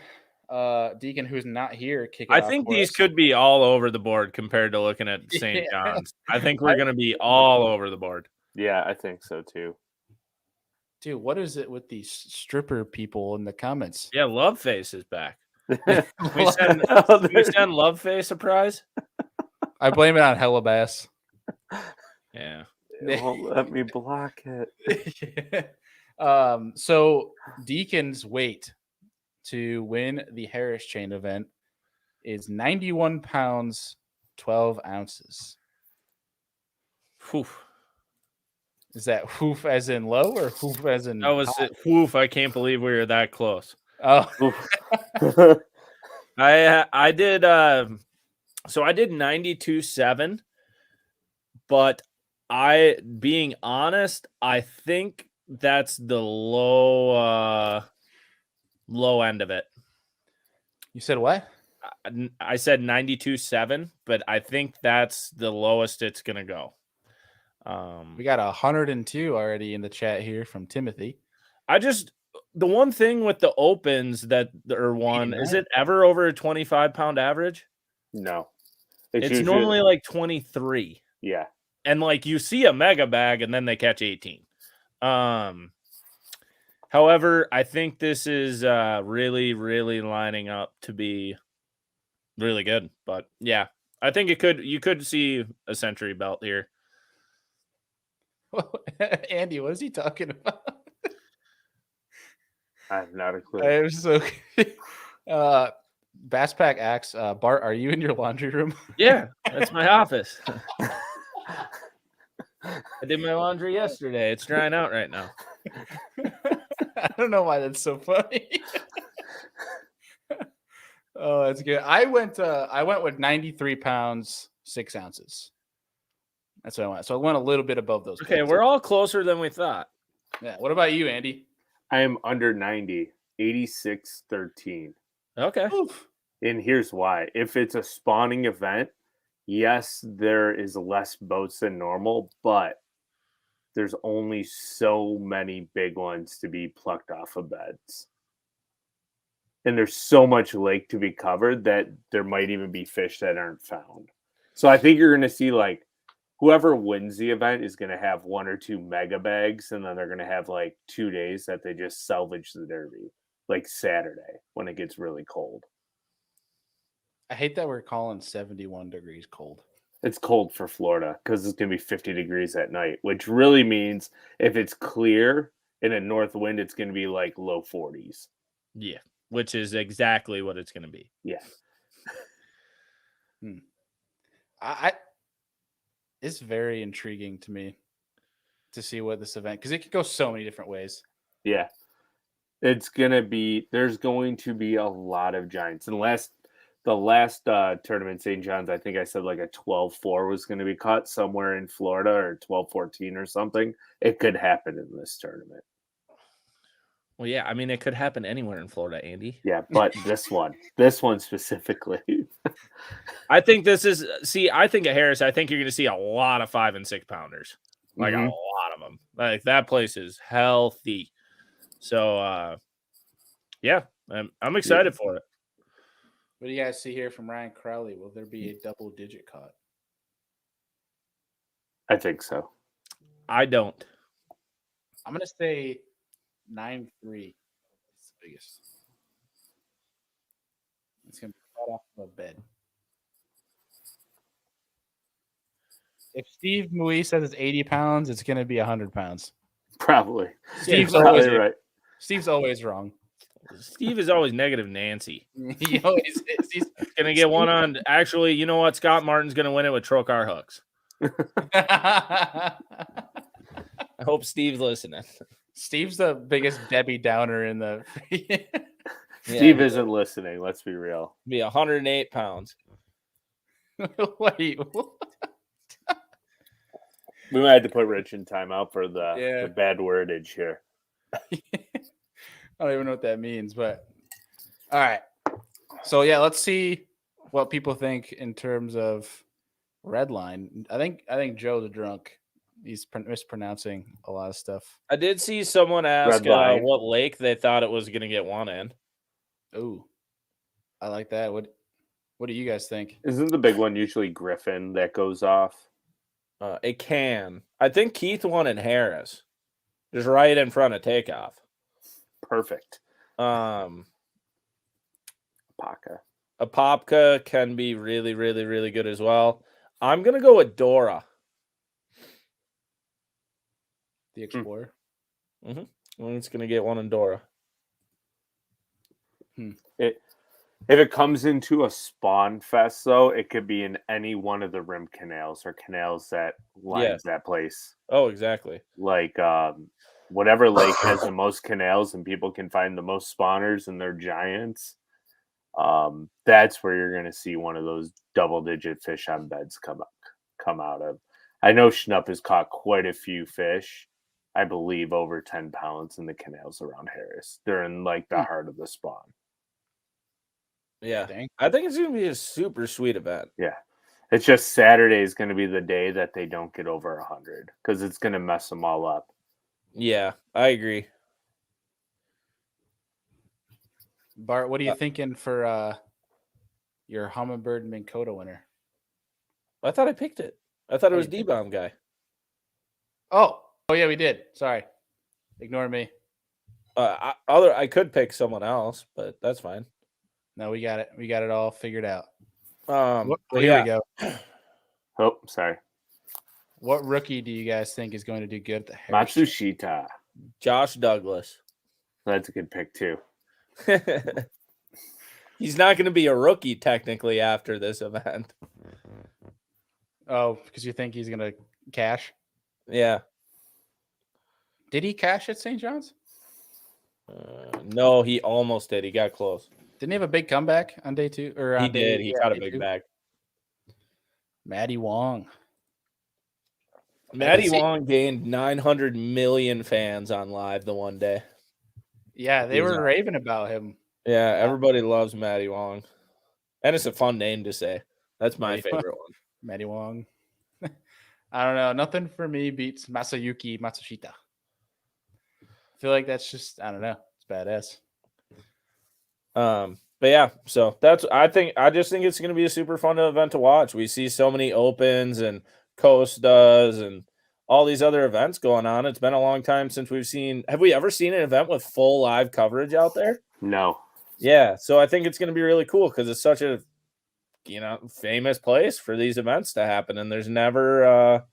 who's not here, kick it I off think for these us. could be all over the board compared to looking at St. John's. I think we're going to be all over the board. Yeah, I think so too. Dude, what is it with these stripper people in the comments? Yeah, Love Face is back. we send Love Face a prize? I blame it on Hella Bass. Yeah. It won't let me block it. So Deacon's weight to win the Harris Chain event is 91 pounds, 12 ounces. Whew. Is that hoof as in low or hoof as in That was it. Woof, I can't believe we were that close. Oh. I did so I did 92.7, but being honest, I think that's the low end of it. You said what? I said 92.7, but I think that's the lowest it's gonna go. We got 102 already in the chat here from Timothy. The one thing with the opens is it ever over a 25-pound average? No. It's usually normally like 23. Yeah. And like you see a mega bag and then they catch 18. However, I think this is really, really lining up to be really good. But yeah, I think you could see a century belt here. Andy, what is he talking about? I have not a clue. I'm so Bass Pack Axe, Bart, are you in your laundry room? Yeah, that's my office. I did my laundry yesterday. It's drying out right now. I don't know why that's so funny. Oh, that's good. I went with 93 pounds, 6 ounces. That's what I went. So I went a little bit above those. Okay, we're all closer than we thought. Yeah. What about you, Andy? I am under 90, 86.13. Okay. Oof. And here's why. If it's a spawning event, yes, there is less boats than normal, but there's only so many big ones to be plucked off of beds. And there's so much lake to be covered that there might even be fish that aren't found. So I think you're going to see like whoever wins the event is going to have 1 or 2 mega bags, and then they're going to have like 2 days that they just salvage the derby, like Saturday when it gets really cold. I hate that we're calling 71 degrees cold. It's cold for Florida because it's going to be 50 degrees at night, which really means if it's clear in a north wind, it's going to be like low 40s. Yeah, which is exactly what it's going to be. Yeah. It's very intriguing to me to see what this event, because it could go so many different ways. Yeah. There's going to be a lot of giants. And the last tournament, St. John's, I think I said like a 12-4 was going to be caught somewhere in Florida, or 12-14 or something. It could happen in this tournament. Well, yeah, I mean, it could happen anywhere in Florida, Andy. Yeah, but this one specifically. I think I think at Harris, I think you're going to see a lot of 5 and 6 pounders, like a lot of them. Like that place is healthy. So yeah, I'm excited for it. What do you guys see here from Ryan Crowley? Will there be a double-digit caught? I think so. I don't. I'm gonna say 9-3. It's the biggest. It's gonna be caught off of a bed. If Steve Mui says it's 80 pounds, it's gonna be 100 pounds. Probably. Steve's Probably always right. Steve's always wrong. Steve is always negative Nancy. He always is. He's Gonna get one on. Actually, you know what? Scott Martin's gonna win it with Trokar hooks. I hope Steve's listening. Steve's the biggest Debbie Downer in the. Steve isn't listening. Let's be real. Be 108 pounds. Wait. What? We might have to put Rich in timeout for the bad wordage here. I don't even know what that means, but all right. So yeah, let's see what people think in terms of red line. I think Joe's a drunk. He's mispronouncing a lot of stuff. I did see someone ask what lake they thought it was going to get one in. Oh, I like that. What do you guys think? Isn't the big one usually Griffin that goes off? It can. I think Keith won in Harris, just right in front of takeoff. Perfect. Apopka. Apopka can be really, really, really good as well. I'm gonna go with Dora. The Explorer. Mm-hmm. It's gonna get one in Dora. If it comes into a spawn fest, though, it could be in any one of the rim canals or canals that lines that place. Oh, exactly. Like whatever lake has the most canals and people can find the most spawners and they're giants. That's where you're going to see one of those double-digit fish on beds come out of. I know Schnupp has caught quite a few fish. I believe over 10 pounds in the canals around Harris. They're in like the heart of the spawn. Yeah, I think it's going to be a super sweet event. Yeah. It's just Saturday is going to be the day that they don't get over 100 because it's going to mess them all up. Yeah, I agree. Bart, what are you thinking for your Humminbird Minn Kota winner? I thought I picked it. I thought it was D-Bomb guy. Oh, yeah, we did. Sorry. Ignore me. I could pick someone else, but that's fine. No, we got it. We got it all figured out. Here we go. Oh, sorry. What rookie do you guys think is going to do good at the Harris? Matsushita. Josh Douglas. That's a good pick, too. He's not going to be a rookie, technically, after this event. Oh, because you think he's going to cash? Yeah. Did he cash at St. John's? No, he almost did. He got close. Didn't he have a big comeback on day two? He did. He got a big bag. Maddie Wong. Maddie Wong gained 900 million fans on live the one day. Yeah, they were raving about him. Yeah, everybody loves Maddie Wong. And it's a fun name to say. That's my favorite one. Maddie Wong. I don't know. Nothing for me beats Masayuki Matsushita. I feel like that's just, I don't know. It's badass. But yeah, so I just think it's going to be a super fun event to watch. We see so many opens and Costas and all these other events going on. It's been a long time since have we ever seen an event with full live coverage out there? No. Yeah. So I think it's going to be really cool because it's such a, famous place for these events to happen. And there's never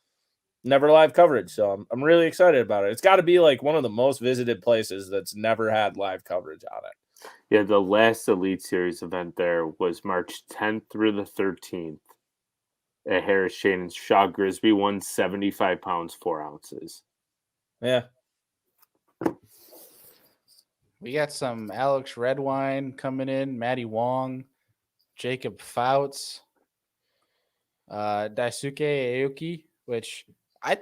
live coverage. So I'm really excited about it. It's got to be like one of the most visited places that's never had live coverage on it. Yeah, the last Elite Series event there was March 10th through the 13th at Harris Shane, and Shaw Grisby won 75 pounds, 4 ounces. Yeah. We got some Alex Redwine coming in, Maddie Wong, Jacob Fouts, Daisuke Aoki, which I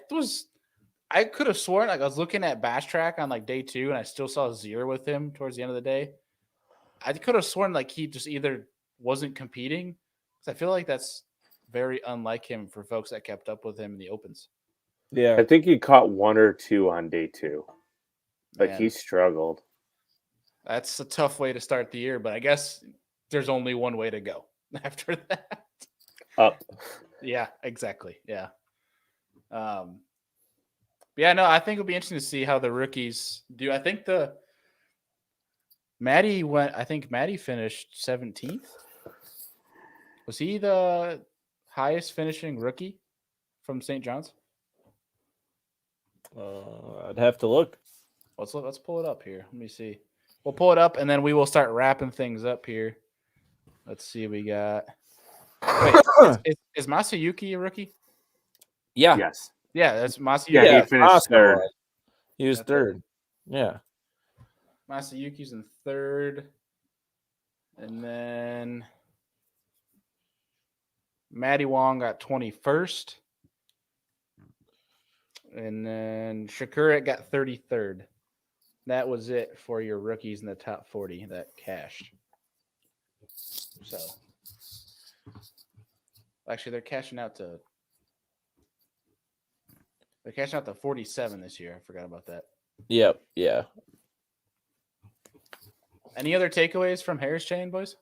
could have sworn, like I was looking at Bass Track on like day 2 and I still saw 0 with him towards the end of the day. I could have sworn like he just either wasn't competing, because I feel like that's very unlike him for folks that kept up with him in the opens. Yeah. I think he caught 1 or 2 on day 2. Like Man. he struggled. That's a tough way to start the year, but I guess there's only one way to go after that. Up. Yeah, exactly. Yeah. But yeah, no, I think it'll be interesting to see how the rookies do. I think Maddie finished 17th. Was he the highest finishing rookie from St. John's? I'd have to look. Let's pull it up here. Let me see. We'll pull it up and then we will start wrapping things up here. Let's see what we got. Wait, is Masayuki a rookie? Yeah. Yes. Yeah, that's Masayuki. Yeah, he finished Oscar 3rd. was. He was That's 3rd. Yeah. Masayuki's in 3rd. And then Maddie Wong got 21st. And then Shakura got 33rd. That was it for your rookies in the top 40 that cashed. So, actually, they're cashing out to 47 this year. I forgot about that. Yep. Yeah. Any other takeaways from Harris Chain, boys?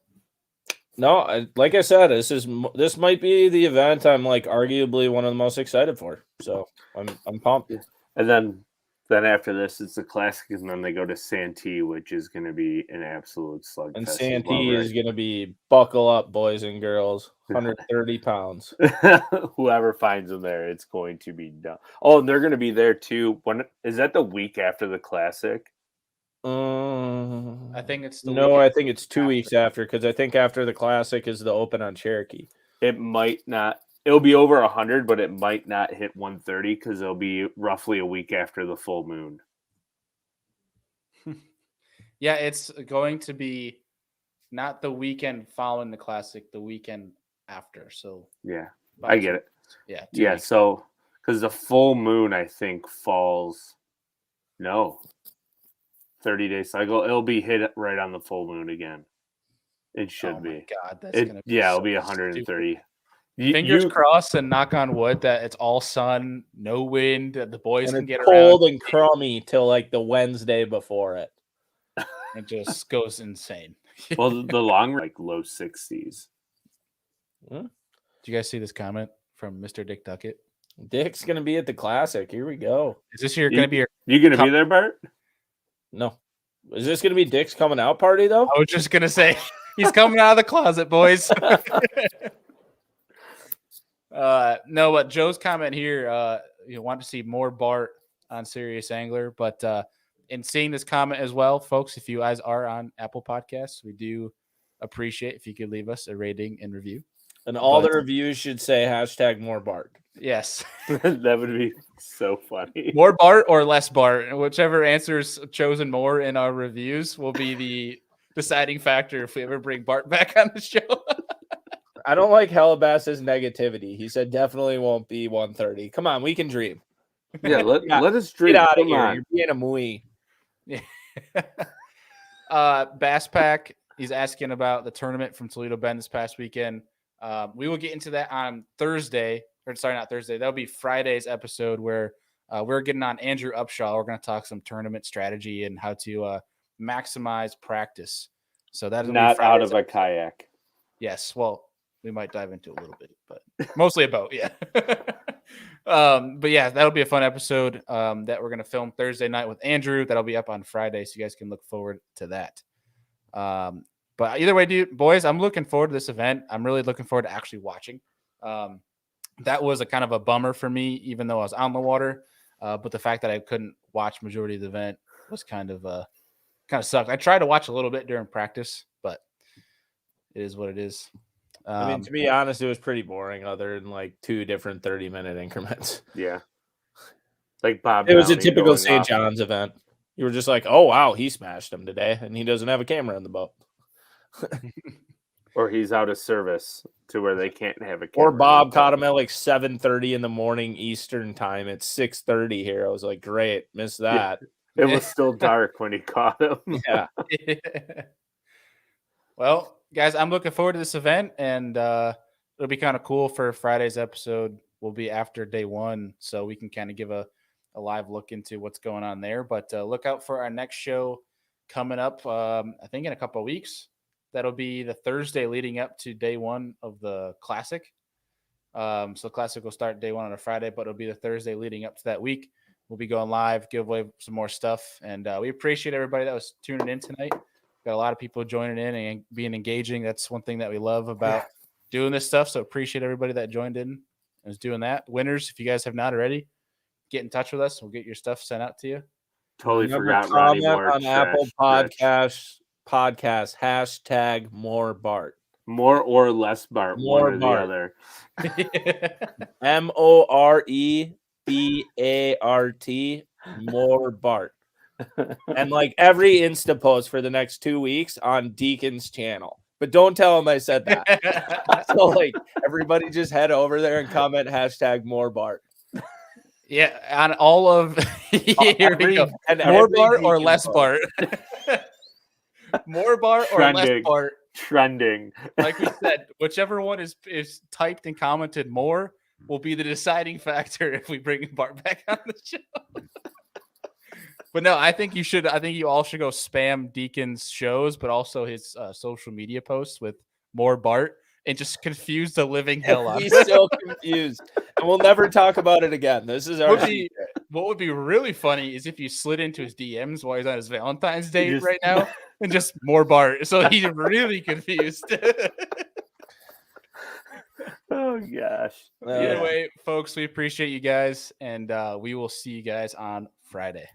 No, like I said, this might be the event I'm like arguably one of the most excited for. So I'm pumped. And then after this, it's the Classic, and then they go to Santee, which is going to be an absolute slugfest. And as Santee well, is going to be buckle up, boys and girls, 130 pounds. right? Whoever finds them there, it's going to be done. Oh, and they're going to be there too. When is that the week after the Classic? I think it's the no. weekend I think it's 2 after. weeks after, because I think after the Classic is the Open on Cherokee. It might not. It'll be over 100, but it might not hit 130 because it'll be roughly a week after the full moon. Yeah, it's going to be not the weekend following the Classic, the weekend after. So Yeah, about I get it. Yeah. 2 Yeah, weeks. so because the full moon, I think, falls 30-day cycle. It'll be hit right on the full moon again. It should Oh be. my God, that's gonna be it'll so be stupid. 130. Fingers crossed and knock on wood that it's all sun, no wind, that the boys And can it's get cold around. and crummy till like the Wednesday before it. It just goes insane. Well, the long like low 60s. Did you guys see this comment from Mr. Dick Duckett? Dick's gonna be at the Classic. Here we go. Is this going to be your? You gonna be there, Bart? No, is this gonna be Dick's coming out party though? I was just going to say he's coming out of the closet, boys. No, but Joe's comment here, you want to see more Bart on Serious Angler, but in seeing this comment as well, folks, if you guys are on Apple Podcasts, we do appreciate if you could leave us a rating and review. And all the reviews should say #more Bart. Yes. That would be so funny. More Bart or less Bart, whichever answer's chosen more in our reviews will be the deciding factor if we ever bring Bart back on the show. I don't like Hellabass's negativity. He said definitely won't be 130. Come on, we can dream. Yeah, let us dream. Get out of Come here. on. You're being a mooey. Bass Pack, he's asking about the tournament from Toledo Bend this past weekend. We will get into that on Thursday, or sorry, not Thursday. That'll be Friday's episode where we're getting on Andrew Upshaw. We're going to talk some tournament strategy and how to maximize practice. So that's Not out of a kayak. Yes, well, we might dive into a little bit, but mostly a boat, yeah. But yeah, that'll be a fun episode that we're going to film Thursday night with Andrew. That'll be up on Friday, so you guys can look forward to that. But either way, dude, boys, I'm looking forward to this event. I'm really looking forward to actually watching. That was a kind of a bummer for me, even though I was on the water. But the fact that I couldn't watch majority of the event was kind of sucked. I tried to watch a little bit during practice, but it is what it is. I mean, to be honest, it was pretty boring other than like 2 different 30-minute increments. Yeah. Like Bob. It was a Downey typical going St. off. John's event. You were just like, oh, wow, he smashed him today, and he doesn't have a camera in the boat. Or he's out of service to where they can't have a camera. Or Bob caught him at like 7:30 in the morning Eastern time. It's 6:30 here. I was like, great, missed that. It was still dark when he caught him. Yeah. Well, guys, I'm looking forward to this event, and it'll be kind of cool for Friday's episode will be after day one, so we can kind of give a live look into what's going on there. But look out for our next show coming up, I think in a couple of weeks. That'll be the Thursday leading up to day one of the Classic. So Classic will start day one on a Friday, but it'll be the Thursday leading up to that week. We'll be going live, give away some more stuff. And we appreciate everybody that was tuning in tonight. Got a lot of people joining in and being engaging. That's one thing that we love about doing this stuff. So appreciate everybody that joined in and was doing that. Winners, if you guys have not already, get in touch with us. We'll get your stuff sent out to you. Totally Remember, forgot Ronnie comment Moore. on Apple Podcast hashtag more Bart. More or less Bart, More one or Bart. the other. MOREBART, more Bart. And like every Insta post for the next 2 weeks on Deacon's channel. But don't tell him I said that. So like everybody just head over there and comment hashtag more Bart. Yeah, on all of here we go. More Bart or less Bart? More Bart or less Bart? Trending. Like we said, whichever one is typed and commented more will be the deciding factor if we bring Bart back on the show. But no, I think you should. I think you all should go spam Deacon's shows, but also his social media posts with more Bart and just confuse the living hell out of He's him. so confused. And we'll never talk about it again. This is our What would be really funny is if you slid into his DMs while he's on his Valentine's Day Just- right now and just more Bart. So he's really confused. Oh, gosh. Either way, folks, we appreciate you guys, and we will see you guys on Friday.